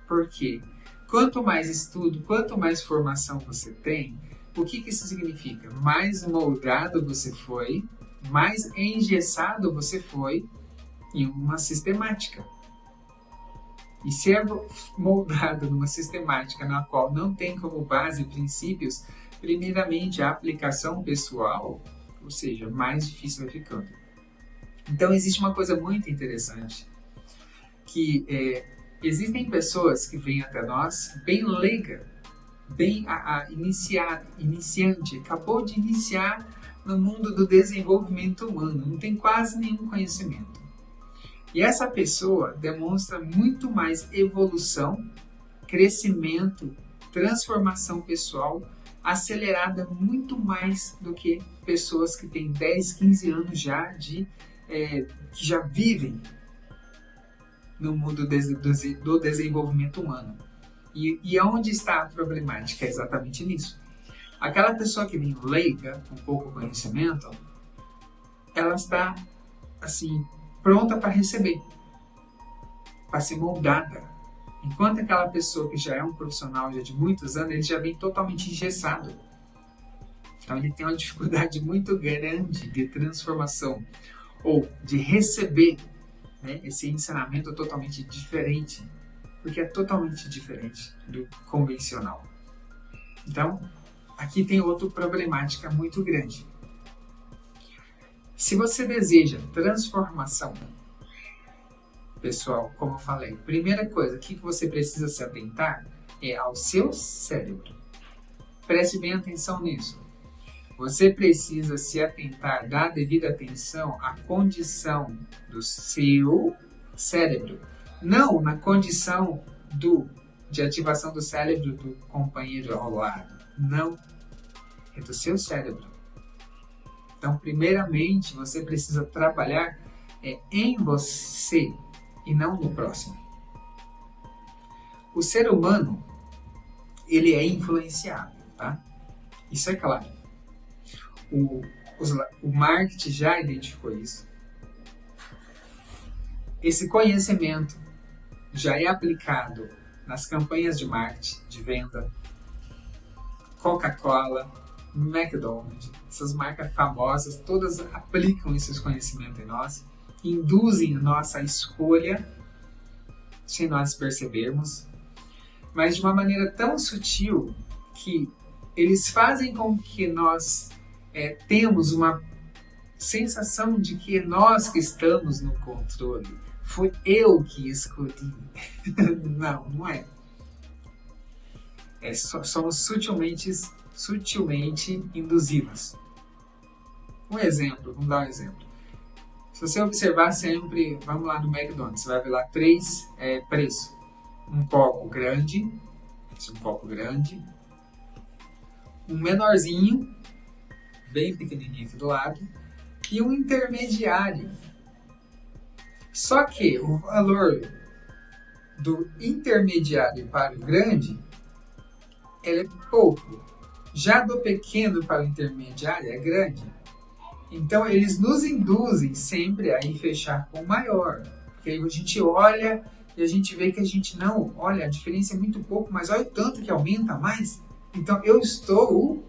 Por quê? Quanto mais estudo, quanto mais formação você tem, o que isso significa? Mais moldado você foi, mais engessado você foi em uma sistemática. E se é moldado numa sistemática na qual não tem como base princípios, primeiramente a aplicação pessoal, ou seja, mais difícil vai ficando. Então existe uma coisa muito interessante, que existem pessoas que vêm até nós bem leiga, bem iniciante, acabou de iniciar no mundo do desenvolvimento humano, não tem quase nenhum conhecimento. E essa pessoa demonstra muito mais evolução, crescimento, transformação pessoal acelerada muito mais do que pessoas que têm 10, 15 anos já de que já vivem no mundo do desenvolvimento humano. E onde está a problemática? É exatamente nisso. Aquela pessoa que vem leiga, com pouco conhecimento, ela está, assim, pronta para receber, para ser moldada. Enquanto aquela pessoa que já é um profissional já de muitos anos, ele já vem totalmente engessado. Então ele tem uma dificuldade muito grande de transformação ou de receber, né, esse ensinamento totalmente diferente, porque é totalmente diferente do convencional. Então, aqui tem outra problemática muito grande. Se você deseja transformação, pessoal, como eu falei, primeira coisa, o que você precisa se atentar é ao seu cérebro. Preste bem atenção nisso. Você precisa se atentar, dar devida atenção à condição do seu cérebro. Não na condição de ativação do cérebro do companheiro ao lado. Não. É do seu cérebro. Então, primeiramente, você precisa trabalhar em você e não no próximo. O ser humano, ele é influenciável, tá? Isso é claro. O marketing já identificou isso. Esse conhecimento já é aplicado nas campanhas de marketing, de venda. Coca-Cola, McDonald's, essas marcas famosas, todas aplicam esses conhecimentos em nós, induzem a nossa escolha, sem nós percebermos, mas de uma maneira tão sutil que eles fazem com que nós temos uma sensação de que nós que estamos no controle. Foi eu que escolhi. Não, não é. Somos sutilmente induzidos. Vamos dar um exemplo. Se você observar sempre, vamos lá no McDonald's, você vai ver lá 3 preços. Um copo grande, um menorzinho, bem pequenininho aqui do lado, e um intermediário. Só que o valor do intermediário para o grande é pouco. Já do pequeno para o intermediário é grande. Então eles nos induzem sempre a ir fechar com o maior. Porque aí a gente olha e a gente vê que a gente não, olha, a diferença é muito pouco, mas olha o tanto que aumenta mais. Então eu estou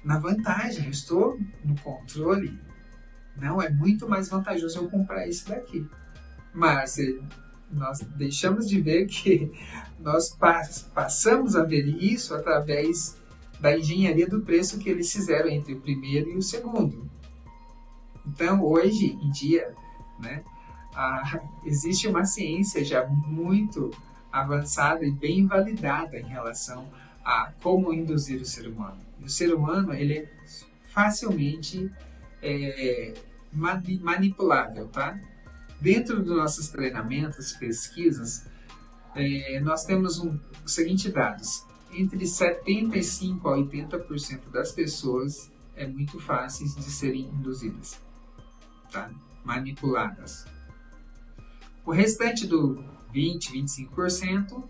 na vantagem, eu estou no controle. Não, é muito mais vantajoso eu comprar esse daqui. Mas nós deixamos de ver que nós passamos a ver isso através da engenharia do preço que eles fizeram entre o primeiro e o segundo. Então, hoje em dia, né, existe uma ciência já muito avançada e bem validada em relação a como induzir o ser humano. E o ser humano, ele é facilmente manipulável, tá? Dentro dos nossos treinamentos, pesquisas, nós temos os seguintes dados. Entre 75% a 80% das pessoas é muito fáceis de serem induzidas, tá? Manipuladas. O restante do 20-25%,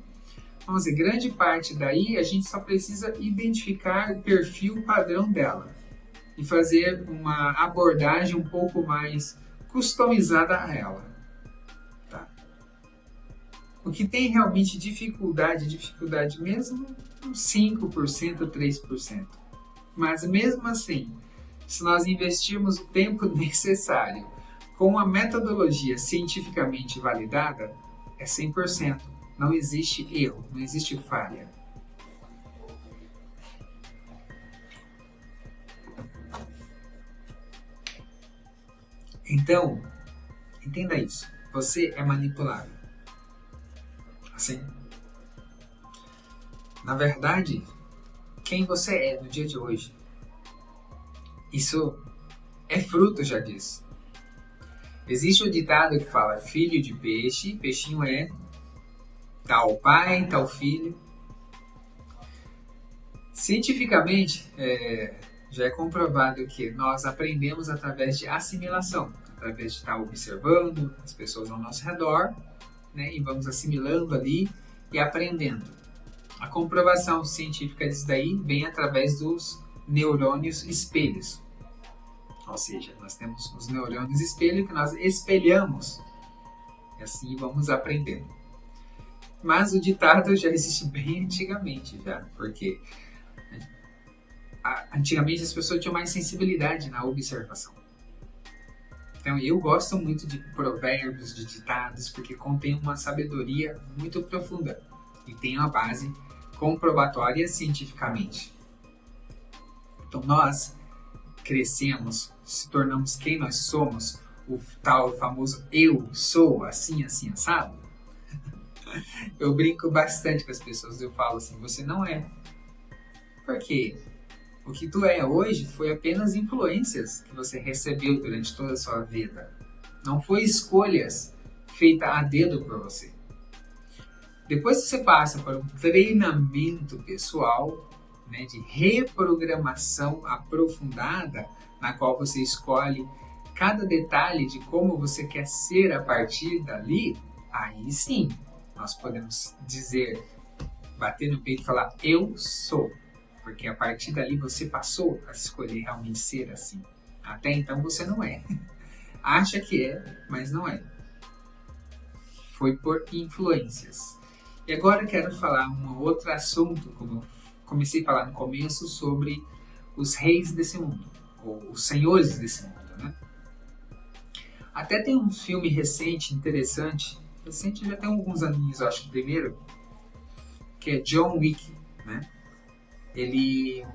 vamos dizer, grande parte daí a gente só precisa identificar o perfil padrão dela e fazer uma abordagem um pouco mais customizada a ela. Tá? O que tem realmente dificuldade mesmo, uns 5%, 3%. Mas mesmo assim, se nós investirmos o tempo necessário com a metodologia cientificamente validada, é 100%. Não existe erro, não existe falha. Então, entenda isso. Você é manipulável. Assim. Na verdade, quem você é no dia de hoje, isso é fruto já disso. Existe um ditado que fala: filho de peixe, peixinho é tal pai, tal filho. Cientificamente, já é comprovado que nós aprendemos através de assimilação. através de estar observando as pessoas ao nosso redor, né? E vamos assimilando ali e aprendendo. A comprovação científica disso daí vem através dos neurônios espelhos. Ou seja, nós temos os neurônios espelho que nós espelhamos. E assim vamos aprendendo. Mas o ditado já existe bem antigamente, já, porque antigamente as pessoas tinham mais sensibilidade na observação. Então eu gosto muito de provérbios, de ditados, porque contém uma sabedoria muito profunda e tem uma base comprobatória cientificamente. Então nós crescemos, se tornamos quem nós somos, o tal famoso eu sou assim, assim, assado. Eu brinco bastante com as pessoas, eu falo assim, você não é. Por quê? O que tu é hoje foi apenas influências que você recebeu durante toda a sua vida. Não foi escolhas feitas a dedo por você. Depois que você passa por um treinamento pessoal, né, de reprogramação aprofundada, na qual você escolhe cada detalhe de como você quer ser a partir dali, aí sim, nós podemos dizer, bater no peito e falar, eu sou. Porque a partir dali você passou a escolher realmente ser assim. Até então você não é. Acha que é, mas não é. Foi por influências. E agora eu quero falar um outro assunto, como eu comecei a falar no começo, sobre os reis desse mundo, ou os senhores desse mundo, né? Até tem um filme recente, interessante já tem alguns aninhos, eu acho, que primeiro, que é John Wick, né? Ele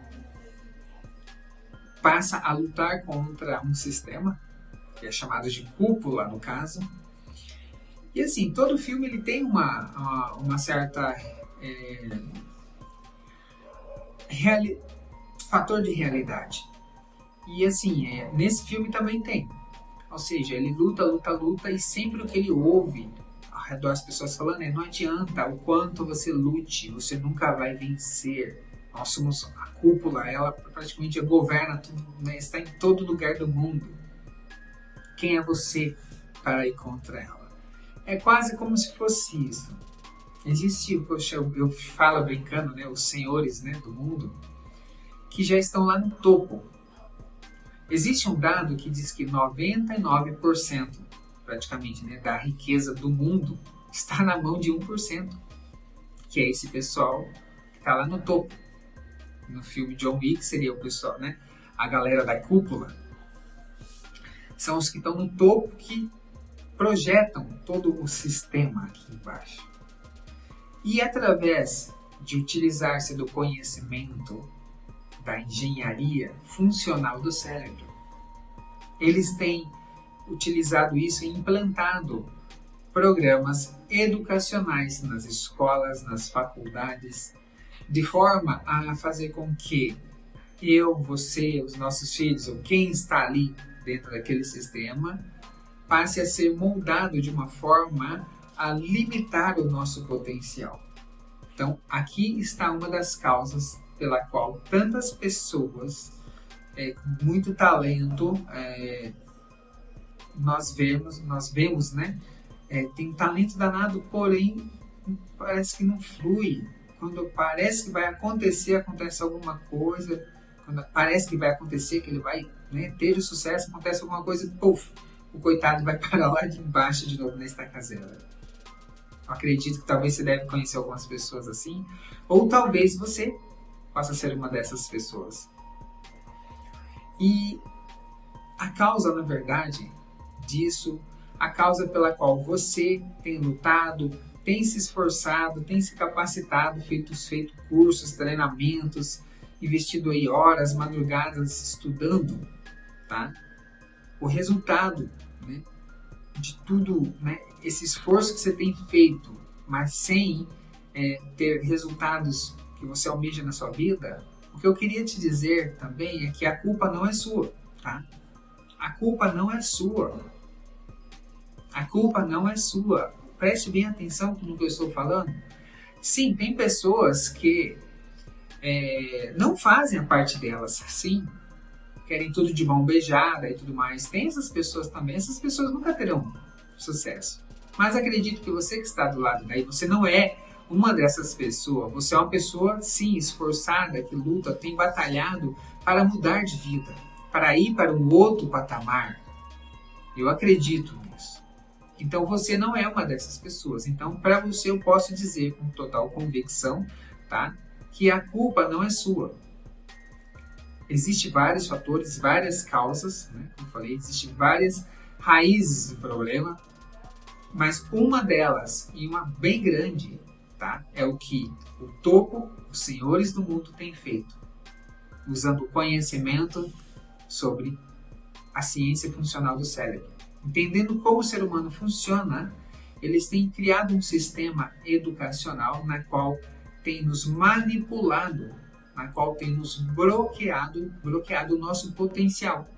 passa a lutar contra um sistema, que é chamado de cúpula, no caso. E assim, todo filme ele tem uma certa fator de realidade. E assim, nesse filme também tem. Ou seja, ele luta e sempre o que ele ouve ao redor das pessoas falando não adianta o quanto você lute, você nunca vai vencer. Nós somos a cúpula, ela praticamente governa tudo, né? Está em todo lugar do mundo. Quem é você para ir contra ela? É quase como se fosse isso. Existe, poxa, eu falo brincando, né, os senhores, né, do mundo, que já estão lá no topo. Existe um dado que diz que 99% praticamente, né, da riqueza do mundo está na mão de 1%, que é esse pessoal que está lá no topo. No filme John Wick seria o pessoal, né? A galera da cúpula. São os que estão no topo que projetam todo o sistema aqui embaixo. E através de utilizar-se do conhecimento da engenharia funcional do cérebro, eles têm utilizado isso e implantado programas educacionais nas escolas, nas faculdades, de forma a fazer com que eu, você, os nossos filhos, ou quem está ali dentro daquele sistema, passe a ser moldado de uma forma a limitar o nosso potencial. Então, aqui está uma das causas pela qual tantas pessoas com muito talento nós vemos, né? Tem um talento danado, porém parece que não flui. Quando parece que vai acontecer, acontece alguma coisa. Quando parece que vai acontecer, que ele vai, né, ter o sucesso, acontece alguma coisa e puf, o coitado vai parar lá de embaixo de novo na estaca zero. Eu acredito que talvez você deve conhecer algumas pessoas assim, ou talvez você possa ser uma dessas pessoas. E a causa, na verdade, disso, a causa pela qual você tem lutado, tem se esforçado, tem se capacitado, feito cursos, treinamentos, investido aí horas, madrugadas estudando, tá? O resultado, né, de tudo, né, esse esforço que você tem feito, mas sem ter resultados que você almeja na sua vida, o que eu queria te dizer também é que a culpa não é sua, tá? A culpa não é sua. A culpa não é sua. Preste bem atenção no que eu estou falando. Sim, tem pessoas que não fazem a parte delas, sim. querem tudo de mão beijada e tudo mais. Tem essas pessoas também, essas pessoas nunca terão sucesso. Mas acredito que você que está do lado daí, você não é uma dessas pessoas. Você é uma pessoa, sim, esforçada, que luta, tem batalhado para mudar de vida, para ir para um outro patamar. Eu acredito nisso. Então você não é uma dessas pessoas. Então para você eu posso dizer com total convicção, tá, que a culpa não é sua. Existem vários fatores, várias causas, né? Como eu falei, existem várias raízes do problema, mas uma delas, e uma bem grande, tá, é o que o topo, os senhores do mundo têm feito, usando o conhecimento sobre a ciência funcional do cérebro. Entendendo como o ser humano funciona, eles têm criado um sistema educacional na qual tem nos manipulado, na qual tem nos bloqueado o nosso potencial.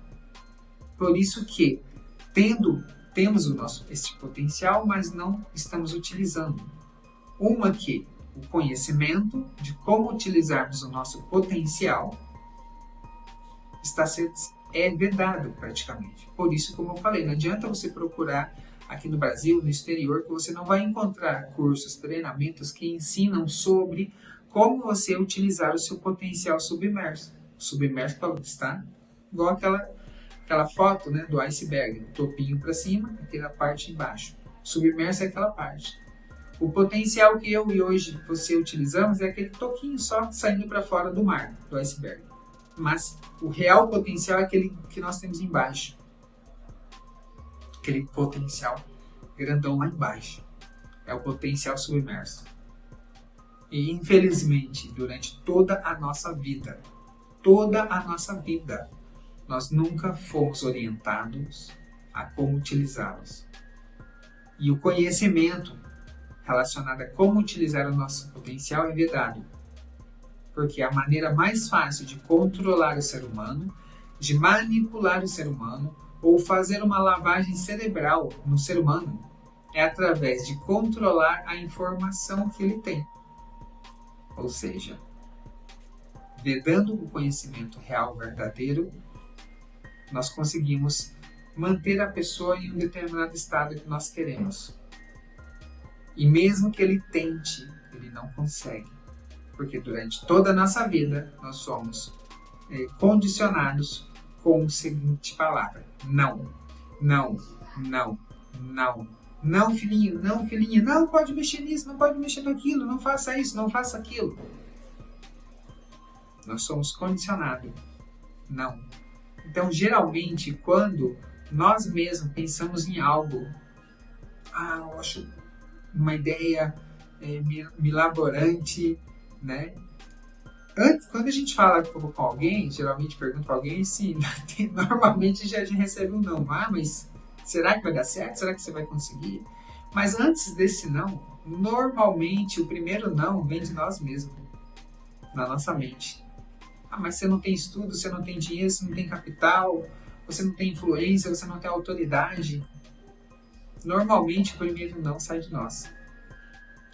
Por isso que, temos este potencial, mas não estamos utilizando. Uma que o conhecimento de como utilizarmos o nosso potencial é vedado praticamente. Por isso, como eu falei, não adianta você procurar aqui no Brasil, no exterior, que você não vai encontrar cursos, treinamentos que ensinam sobre como você utilizar o seu potencial submerso. Submerso está igual aquela foto, né, do iceberg, o topinho para cima, aquela parte embaixo. Submerso é aquela parte. O potencial que eu e hoje você utilizamos é aquele toquinho só saindo para fora do mar, do iceberg. Mas o real potencial é aquele que nós temos embaixo. Aquele potencial grandão lá embaixo. É o potencial submerso. E infelizmente, durante toda a nossa vida, nós nunca fomos orientados a como utilizá-los. E o conhecimento relacionado a como utilizar o nosso potencial é vedado. Porque a maneira mais fácil de controlar o ser humano, de manipular o ser humano, ou fazer uma lavagem cerebral no ser humano, é através de controlar a informação que ele tem. Ou seja, vedando o conhecimento real, verdadeiro, nós conseguimos manter a pessoa em um determinado estado que nós queremos. E mesmo que ele tente, ele não consegue. Porque durante toda a nossa vida, nós somos condicionados com a seguinte palavra: não, não, não, não. Não, filhinho, não, filhinha, não pode mexer nisso, não pode mexer naquilo, não faça isso, não faça aquilo. Nós somos condicionados. Não. Então, geralmente, quando nós mesmos pensamos em algo, eu acho uma ideia milaborante, né? Antes, quando a gente fala com alguém, geralmente pergunta para alguém, sim, normalmente já recebe um não. Mas será que vai dar certo? Será que você vai conseguir? Mas antes desse não, normalmente o primeiro não vem de nós mesmos, na nossa mente. Mas você não tem estudo, você não tem dinheiro, você não tem capital, você não tem influência, você não tem autoridade. Normalmente o primeiro não sai de nós.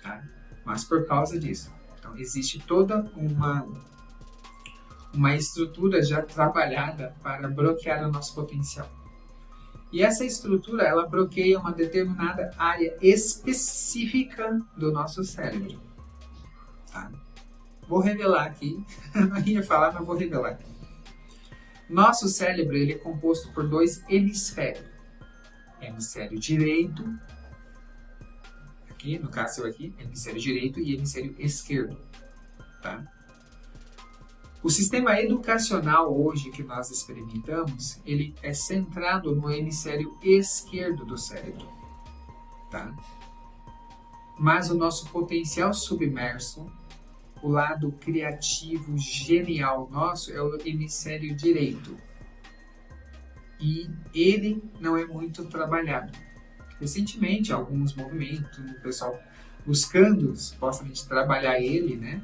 Tá? Mas por causa disso. Então existe toda uma estrutura já trabalhada para bloquear o nosso potencial. E essa estrutura, ela bloqueia uma determinada área específica do nosso cérebro. Tá? Vou revelar aqui, não ia falar, mas vou revelar aqui. Nosso cérebro ele é composto por dois hemisférios. Hemisfério direito, aqui, no caso aqui, hemisfério direito e hemisfério esquerdo. Tá? O sistema educacional hoje que nós experimentamos, ele é centrado no hemisfério esquerdo do cérebro. Tá? Mas o nosso potencial submerso, o lado criativo, genial nosso, é o hemisfério direito. E ele não é muito trabalhado. Recentemente, alguns movimentos, o pessoal buscando supostamente trabalhar ele, né?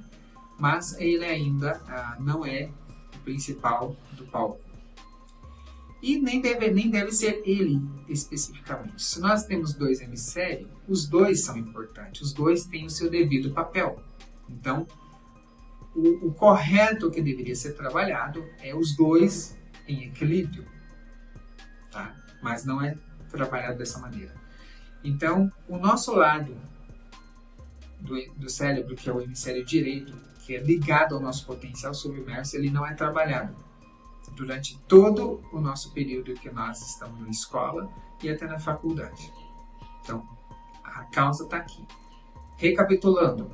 Mas ele ainda não é o principal do palco. E nem deve ser ele especificamente. Se nós temos dois hemisférios, os dois são importantes, os dois têm o seu devido papel. Então, o correto que deveria ser trabalhado é os dois em equilíbrio, tá? Mas não é trabalhado dessa maneira. Então, o nosso lado do cérebro, que é o hemisfério direito, que é ligado ao nosso potencial submerso, ele não é trabalhado durante todo o nosso período que nós estamos na escola e até na faculdade. Então, a causa está aqui. Recapitulando,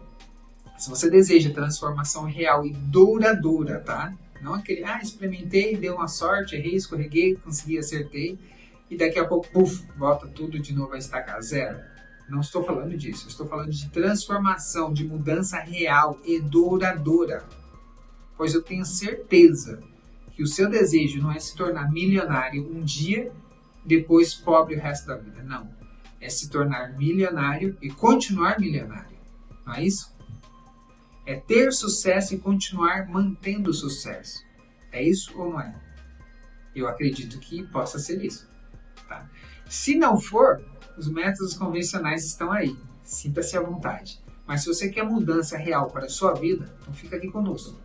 se você deseja transformação real e duradoura, tá? Não aquele, experimentei, deu uma sorte, errei, escorreguei, consegui, acertei, e daqui a pouco, puf, volta tudo de novo a estacar zero. Não estou falando disso, estou falando de transformação, de mudança real e duradoura. Pois eu tenho certeza que o seu desejo não é se tornar milionário um dia, depois pobre o resto da vida. Não. É se tornar milionário e continuar milionário. Não é isso? É ter sucesso e continuar mantendo o sucesso. É isso ou não é? Eu acredito que possa ser isso. Tá? Se não for, os métodos convencionais estão aí. Sinta-se à vontade. Mas se você quer mudança real para a sua vida, então fica aqui conosco.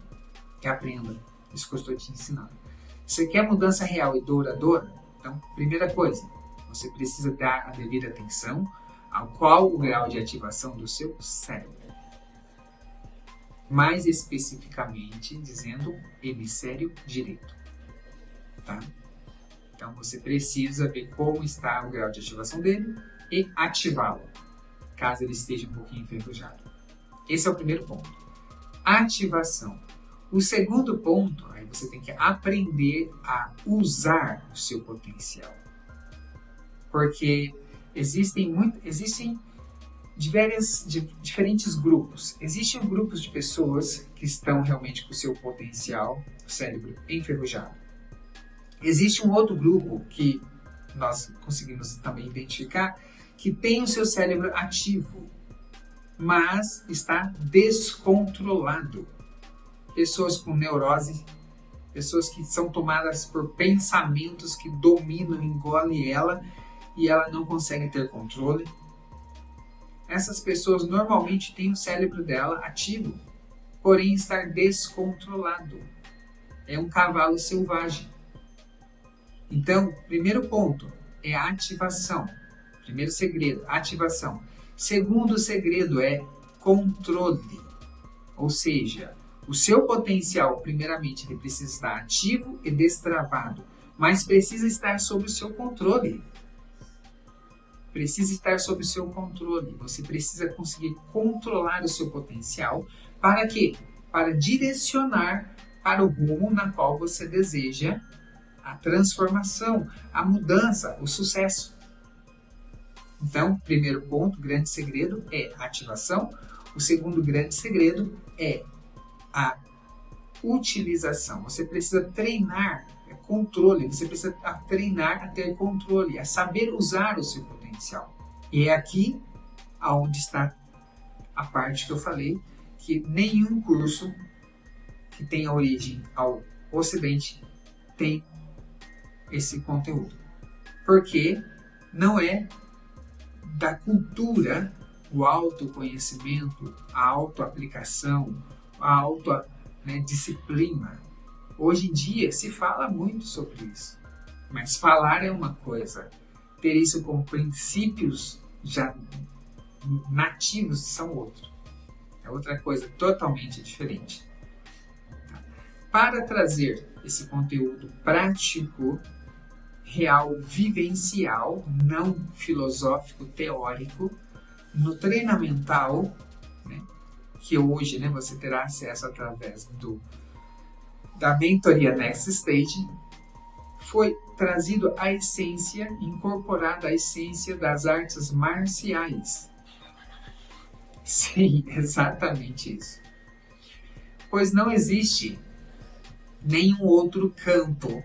Que aprenda isso que eu estou te ensinando. Se você quer mudança real e duradoura, então, primeira coisa, você precisa dar a devida atenção ao qual o grau de ativação do seu cérebro. Mais especificamente, dizendo hemisfério direito. Tá? Então, você precisa ver como está o grau de ativação dele e ativá-lo, caso ele esteja um pouquinho enferrujado. Esse é o primeiro ponto. Ativação. O segundo ponto, aí você tem que aprender a usar o seu potencial. Porque existem diferentes grupos. Existem grupos de pessoas que estão realmente com o seu potencial, o cérebro enferrujado. Existe um outro grupo que nós conseguimos também identificar, que tem o seu cérebro ativo, mas está descontrolado. Pessoas com neurose, pessoas que são tomadas por pensamentos que dominam, engolem ela e ela não consegue ter controle. Essas pessoas normalmente têm o cérebro dela ativo, porém estar descontrolado. É um cavalo selvagem. Então, primeiro ponto é a ativação. Primeiro segredo, ativação. Segundo segredo é controle. Ou seja, o seu potencial, primeiramente, ele precisa estar ativo e destravado, mas precisa estar sob o seu controle. Precisa estar sob o seu controle. Você precisa conseguir controlar o seu potencial. Para quê? Para direcionar para o rumo na qual você deseja a transformação, a mudança, o sucesso. Então, primeiro ponto, grande segredo é a ativação. O segundo grande segredo é a utilização. Você precisa treinar controle, você precisa treinar a ter controle, a saber usar o seu potencial. E é aqui onde está a parte que eu falei, que nenhum curso que tenha origem ao Ocidente tem esse conteúdo. Porque não é da cultura o autoconhecimento, a autoaplicação, a autodisciplina. Hoje em dia se fala muito sobre isso, mas falar é uma coisa, ter isso como princípios já nativos são outro. É outra coisa totalmente diferente. Para trazer esse conteúdo prático, real, vivencial, não filosófico, teórico, no treinamental, né, que hoje você terá acesso através da mentoria Next Stage, foi trazido a essência, incorporada a essência das artes marciais. Sim, exatamente isso. Pois não existe nenhum outro campo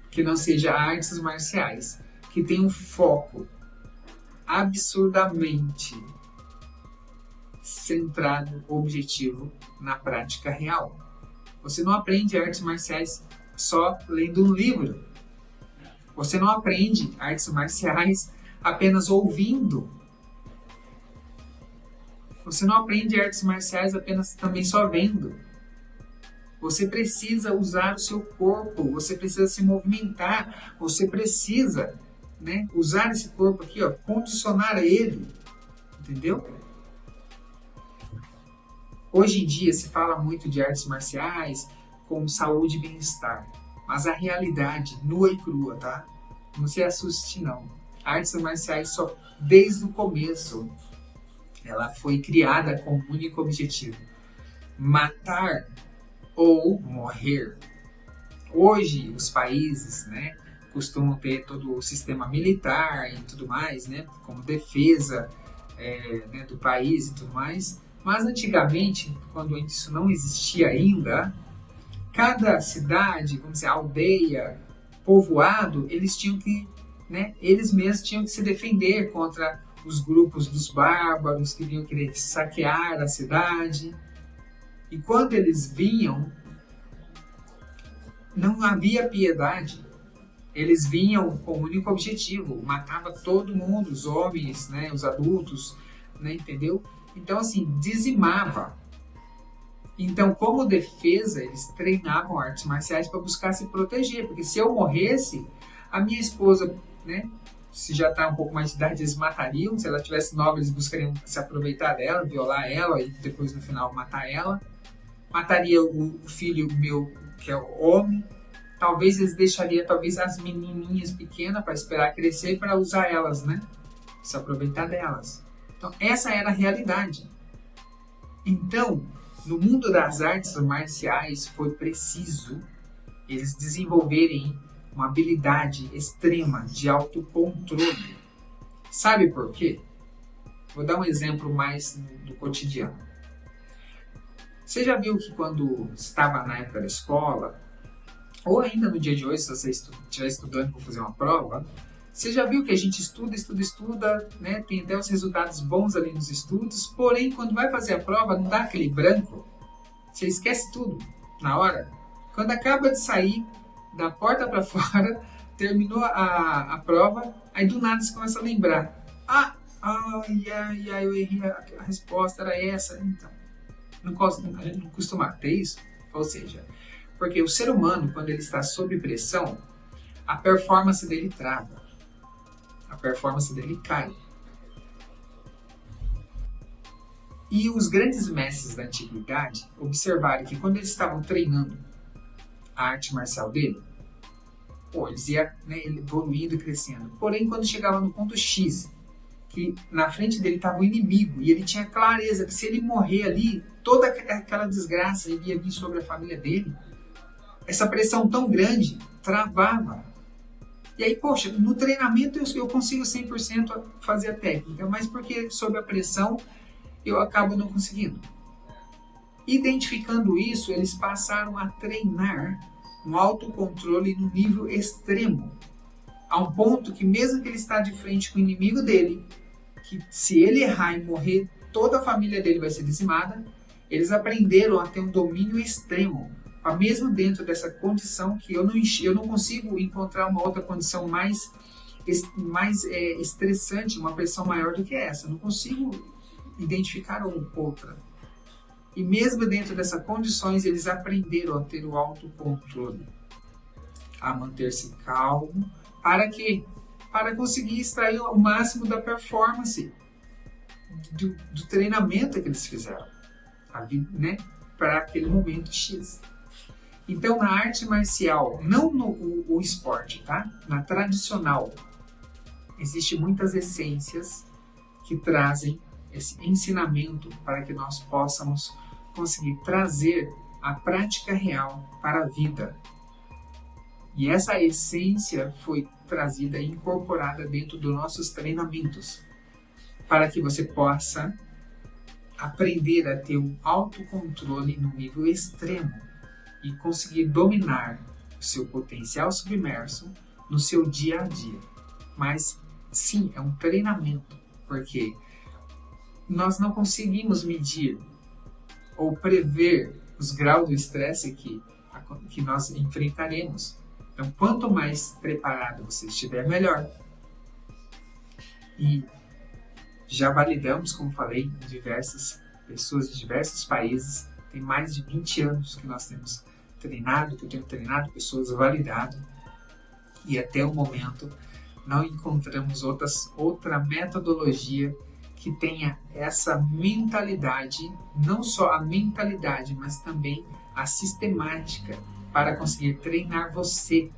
que não seja artes marciais, que tenha um foco absurdamente centrado, objetivo na prática real. Você não aprende artes marciais só lendo um livro. Você não aprende artes marciais apenas ouvindo. Você não aprende artes marciais apenas também só vendo. Você precisa usar o seu corpo, você precisa se movimentar, você precisa, né, usar esse corpo aqui, ó, condicionar ele, entendeu? Hoje em dia se fala muito de artes marciais com saúde e bem-estar, mas a realidade nua e crua, tá? Não se assuste não. Artes marciais só desde o começo ela foi criada com um único objetivo: matar ou morrer. Hoje os países, né, costumam ter todo o sistema militar e tudo mais, né, como defesa né, do país e tudo mais. Mas antigamente, quando isso não existia ainda, cada cidade, vamos dizer, aldeia, povoado, eles tinham que, né, eles mesmos tinham que se defender contra os grupos dos bárbaros que vinham querer saquear a cidade. E quando eles vinham, não havia piedade. Eles vinham com o único objetivo: matava todo mundo, os homens, né, os adultos, né, entendeu? Então, assim, dizimava. Então, como defesa, eles treinavam artes marciais para buscar se proteger, porque se eu morresse, a minha esposa, né, se já está um pouco mais de idade, eles matariam. Se ela tivesse nova, eles buscariam se aproveitar dela, violar ela e depois no final matar ela. Mataria o filho meu, que é o homem. Talvez eles deixariam as menininhas pequenas para esperar crescer para usar elas, né? Se aproveitar delas. Então, essa era a realidade. Então, no mundo das artes marciais, foi preciso eles desenvolverem uma habilidade extrema de autocontrole. Sabe por quê? Vou dar um exemplo mais do cotidiano. Você já viu que quando estava na época da escola, ou ainda no dia de hoje, se você estiver estudando para fazer uma prova, você já viu que a gente estuda, né? Tem até os resultados bons ali nos estudos, porém, quando vai fazer a prova, não dá aquele branco. Você esquece tudo na hora. Quando acaba de sair da porta para fora, terminou a prova, aí do nada você começa a lembrar. Eu errei, a resposta era essa. Então, a gente não costuma ter isso. Ou seja, porque o ser humano, quando ele está sob pressão, a performance dele trava. A performance dele cai. E os grandes mestres da antiguidade observaram que quando eles estavam treinando a arte marcial dele, eles iam, né, evoluindo e crescendo. Porém, quando chegava no ponto X, que na frente dele estava o inimigo, e ele tinha clareza que se ele morrer ali, toda aquela desgraça iria vir sobre a família dele. Essa pressão tão grande travava. E aí, poxa, no treinamento eu consigo 100% fazer a técnica, mas porque sob a pressão eu acabo não conseguindo. Identificando isso, eles passaram a treinar um autocontrole no nível extremo, a um ponto que mesmo que ele está de frente com o inimigo dele, que se ele errar e morrer, toda a família dele vai ser dizimada, eles aprenderam a ter um domínio extremo, mesmo dentro dessa condição que eu não consigo encontrar uma outra condição mais estressante, uma pressão maior do que essa. Eu não consigo identificar outra. E mesmo dentro dessas condições, eles aprenderam a ter o autocontrole, a manter-se calmo. Para quê? Para conseguir extrair o máximo da performance do treinamento que eles fizeram, né? Para aquele momento X. Então, na arte marcial, não no esporte, tá? Na tradicional, existem muitas essências que trazem esse ensinamento para que nós possamos conseguir trazer a prática real para a vida. E essa essência foi trazida e incorporada dentro dos nossos treinamentos, para que você possa aprender a ter um autocontrole no nível extremo e conseguir dominar o seu potencial submerso no seu dia a dia. Mas sim, é um treinamento, porque nós não conseguimos medir ou prever os graus do estresse que nós enfrentaremos. Então, quanto mais preparado você estiver, melhor. E já validamos, como falei, diversas pessoas de diversos países. Tem mais de 20 anos que nós temos treinado, que eu tenho treinado pessoas, validado, e até o momento não encontramos outra metodologia que tenha essa mentalidade, não só a mentalidade, mas também a sistemática para conseguir treinar você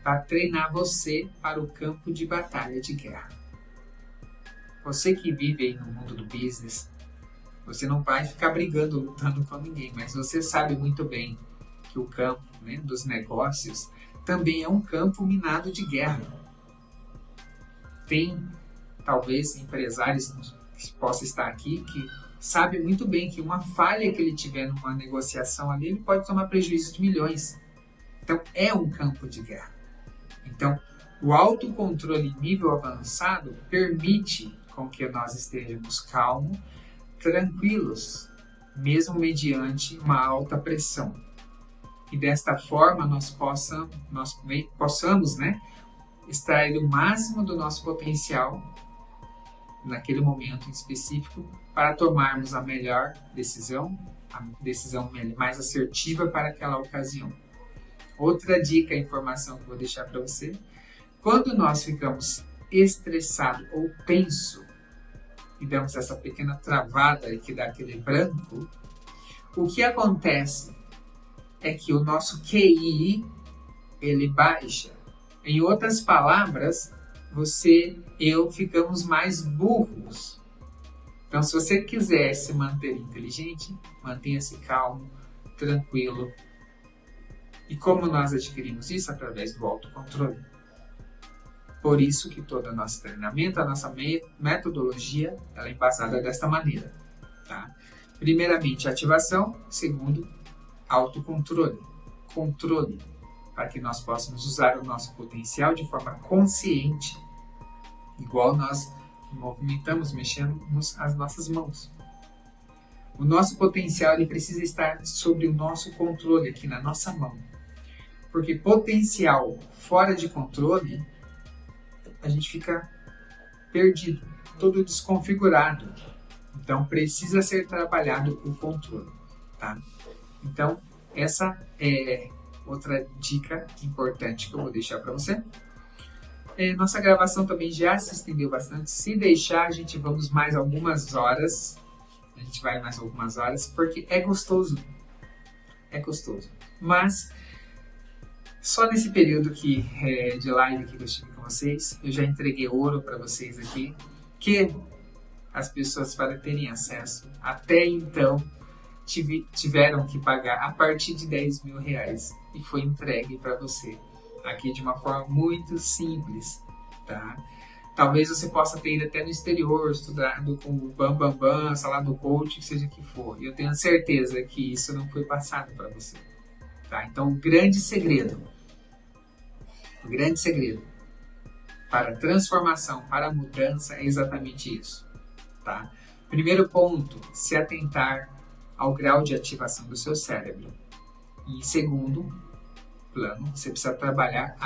para treinar você para o campo de batalha de guerra. Você que vive aí no mundo do business, você não vai ficar brigando, lutando com ninguém, mas você sabe muito bem que o campo, né, dos negócios também é um campo minado de guerra. Tem, talvez, empresários que possam estar aqui que sabem muito bem que uma falha que ele tiver numa negociação ali, ele pode tomar prejuízo de milhões. Então, é um campo de guerra. Então, o autocontrole em nível avançado permite com que nós estejamos calmos, tranquilos, mesmo mediante uma alta pressão. E desta forma nós possamos, né, extrair o máximo do nosso potencial naquele momento em específico para tomarmos a melhor decisão, a decisão mais assertiva para aquela ocasião. Outra dica, informação que eu vou deixar para você: quando nós ficamos estressados ou tenso e damos essa pequena travada que dá aquele branco, o que acontece é que o nosso QI ele baixa. Em outras palavras, eu ficamos mais burros. Então, se você quiser se manter inteligente, mantenha-se calmo, tranquilo. E como nós adquirimos isso? Através do autocontrole. Por isso que todo o nosso treinamento, a nossa metodologia, ela é embasada desta maneira. Tá? Primeiramente, ativação. Segundo, autocontrole. Controle. Para que nós possamos usar o nosso potencial de forma consciente. Igual nós movimentamos, mexemos as nossas mãos. O nosso potencial ele precisa estar sob o nosso controle, aqui na nossa mão. Porque potencial fora de controle, a gente fica perdido, todo desconfigurado. Então, precisa ser trabalhado o controle. Tá? Então, essa é outra dica importante que eu vou deixar para você. Nossa gravação também já se estendeu bastante. Se deixar, a gente vamos mais algumas horas. A gente vai mais algumas horas, porque é gostoso. É gostoso. Mas, só nesse período de live que eu estive com vocês, eu já entreguei ouro para vocês aqui, que as pessoas, para terem acesso, até então, tiveram que pagar a partir de R$10.000 e foi entregue para você aqui de uma forma muito simples, tá? Talvez você possa ter ido até no exterior, estudado com o Bambambam, sei lá, do coach, seja o que for. E eu tenho certeza que isso não foi passado para você, tá? Então, o grande segredo para a transformação, para a mudança é exatamente isso, tá? Primeiro ponto, se atentar ao grau de ativação do seu cérebro. E segundo plano, você precisa trabalhar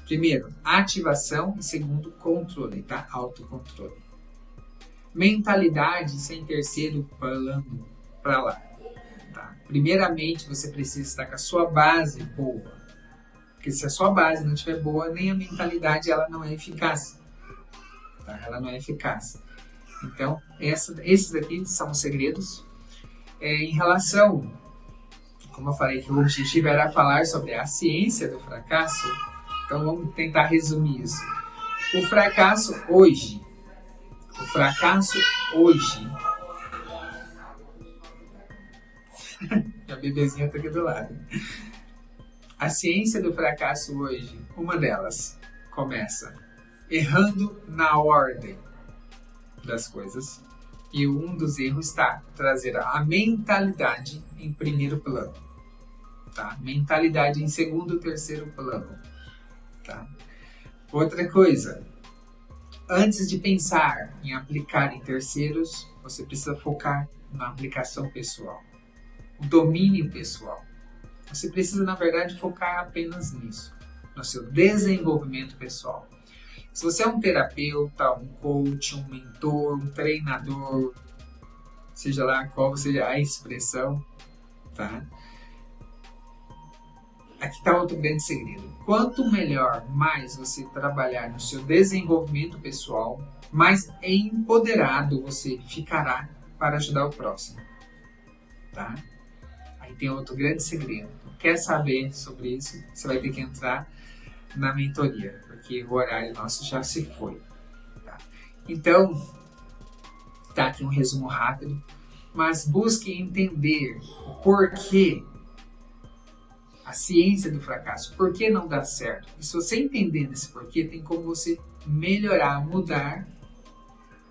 primeiro, ativação e segundo, controle, tá? Autocontrole. Mentalidade sem terceiro plano para lá, tá? Primeiramente, você precisa estar com a sua base boa. Porque se a sua base não estiver boa, nem a mentalidade ela não é eficaz. Tá? Ela não é eficaz. Então, esses aqui são os segredos. Em relação, como eu falei, que o objetivo era falar sobre a ciência do fracasso, então vamos tentar resumir isso. O fracasso hoje. A bebezinha está aqui do lado. A ciência do fracasso hoje, uma delas, começa errando na ordem das coisas. E um dos erros está trazer a mentalidade em primeiro plano. Tá? Mentalidade em segundo e terceiro plano. Tá? Outra coisa, antes de pensar em aplicar em terceiros, você precisa focar na aplicação pessoal. O domínio pessoal. Você precisa, na verdade, focar apenas nisso. No seu desenvolvimento pessoal. Se você é um terapeuta, um coach, um mentor, um treinador, seja lá qual seja a expressão, tá? Aqui está outro grande segredo. Quanto melhor, mais você trabalhar no seu desenvolvimento pessoal, mais empoderado você ficará para ajudar o próximo, tá? Aí tem outro grande segredo. Quer saber sobre isso? Você vai ter que entrar na mentoria, porque o horário nosso já se foi, tá? Então, tá aqui um resumo rápido, mas busque entender o porquê, a ciência do fracasso, por que não dá certo. E se você entender esse porquê, tem como você melhorar, mudar,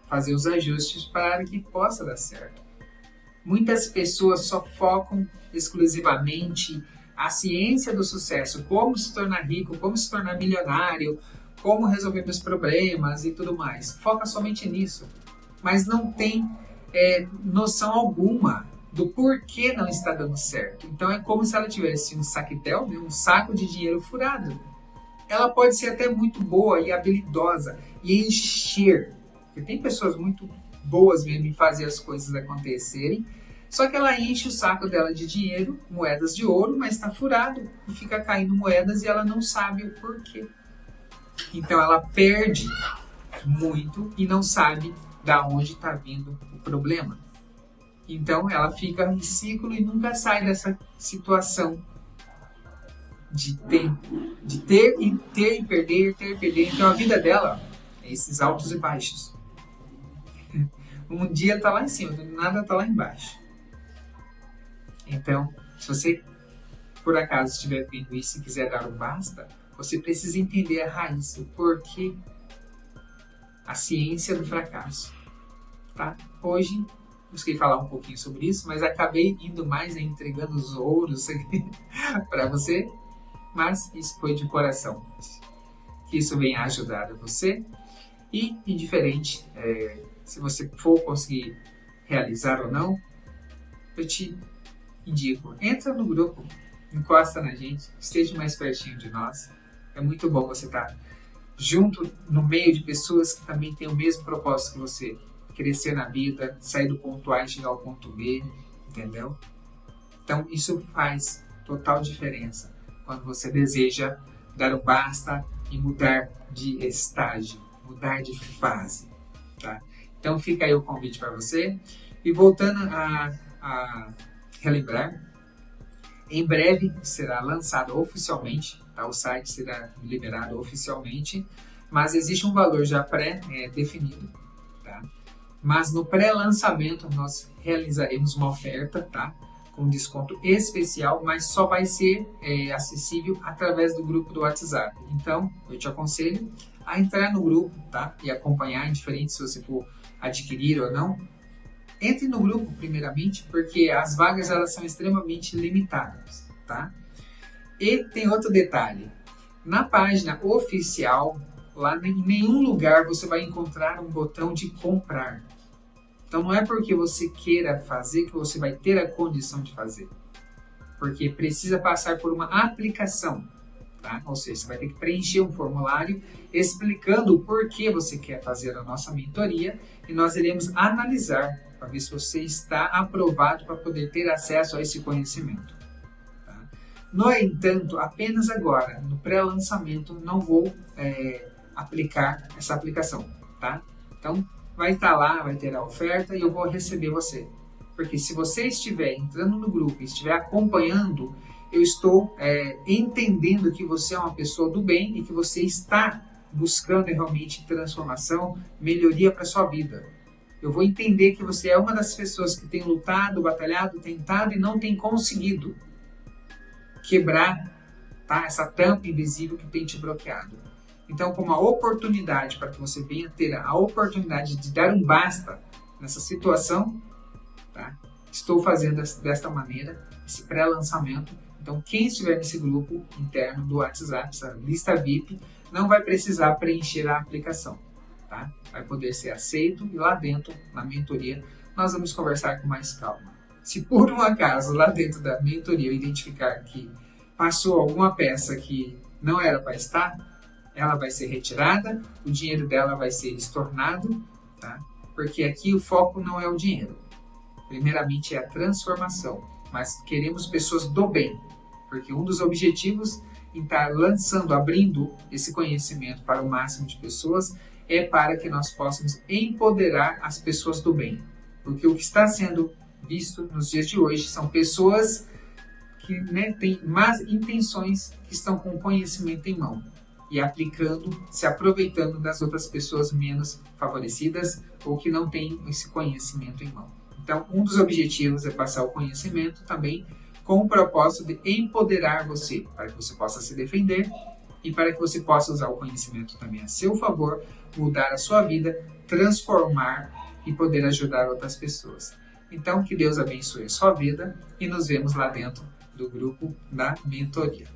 fazer os ajustes para que possa dar certo. Muitas pessoas só focam exclusivamente a ciência do sucesso, como se tornar rico, como se tornar milionário, como resolver meus problemas e tudo mais. Foca somente nisso, mas não tem noção alguma do porquê não está dando certo. Então é como se ela tivesse um saquetel, um saco de dinheiro furado. Ela pode ser até muito boa e habilidosa e encher, porque tem pessoas muito boas mesmo em fazer as coisas acontecerem, só que ela enche o saco dela de dinheiro, moedas de ouro, mas está furado e fica caindo moedas e ela não sabe o porquê. Então ela perde muito e não sabe da onde está vindo o problema. Então ela fica em ciclo e nunca sai dessa situação de ter e perder, ter e perder. Então a vida dela é esses altos e baixos. Um dia está lá em cima, do nada está lá embaixo. Então, se você por acaso estiver vendo isso e quiser dar um basta, você precisa entender a raiz, o porquê, a ciência do fracasso. Tá? Hoje busquei falar um pouquinho sobre isso, mas acabei indo mais entregando os ouros para você, mas isso foi de coração. Que isso venha ajudar você e, indiferente, se você for conseguir realizar ou não, eu te indico, entra no grupo, encosta na gente, esteja mais pertinho de nós. É muito bom você estar junto, no meio de pessoas que também têm o mesmo propósito que você. Crescer na vida, sair do ponto A e chegar ao ponto B, entendeu? Então isso faz total diferença quando você deseja dar um basta e mudar de estágio, mudar de fase, tá? Então fica aí o convite para você. E voltando a relembrar, em breve será lançado oficialmente, tá? O site será liberado oficialmente, mas existe um valor já pré-definido, tá? Mas no pré-lançamento nós realizaremos uma oferta, tá? Com desconto especial, mas só vai ser acessível através do grupo do WhatsApp. Então, eu te aconselho a entrar no grupo, tá? E acompanhar, indiferente se você for adquirir ou não. Entre no grupo, primeiramente, porque as vagas elas são extremamente limitadas, tá? E tem outro detalhe. Na página oficial, lá em nenhum lugar você vai encontrar um botão de comprar. Então não é porque você queira fazer que você vai ter a condição de fazer. Porque precisa passar por uma aplicação, tá? Ou seja, você vai ter que preencher um formulário explicando o porquê você quer fazer a nossa mentoria e nós iremos analisar para ver se você está aprovado para poder ter acesso a esse conhecimento. Tá? No entanto, apenas agora, no pré-lançamento, não vou aplicar essa aplicação, tá? Então, vai estar lá, vai ter a oferta e eu vou receber você. Porque se você estiver entrando no grupo e estiver acompanhando, eu estou entendendo que você é uma pessoa do bem e que você está buscando realmente transformação, melhoria para a sua vida. Eu vou entender que você é uma das pessoas que tem lutado, batalhado, tentado e não tem conseguido quebrar, tá, essa tampa invisível que tem te bloqueado. Então, como uma oportunidade para que você venha ter a oportunidade de dar um basta nessa situação, tá? Estou fazendo desta maneira, esse pré-lançamento. Então, quem estiver nesse grupo interno do WhatsApp, essa lista VIP, não vai precisar preencher a aplicação, tá? Vai poder ser aceito e lá dentro, na mentoria, nós vamos conversar com mais calma. Se por um acaso lá dentro da mentoria eu identificar que passou alguma peça que não era para estar, ela vai ser retirada, o dinheiro dela vai ser estornado, tá? Porque aqui o foco não é o dinheiro. Primeiramente é a transformação, mas queremos pessoas do bem, porque um dos objetivos em estar lançando, abrindo esse conhecimento para o máximo de pessoas é para que nós possamos empoderar as pessoas do bem. Porque o que está sendo visto nos dias de hoje são pessoas que têm más intenções, que estão com o conhecimento em mão e aplicando, se aproveitando das outras pessoas menos favorecidas ou que não têm esse conhecimento em mão. Então, um dos objetivos é passar o conhecimento também com o propósito de empoderar você, para que você possa se defender e para que você possa usar o conhecimento também a seu favor, mudar a sua vida, transformar e poder ajudar outras pessoas. Então, que Deus abençoe a sua vida e nos vemos lá dentro do grupo da mentoria.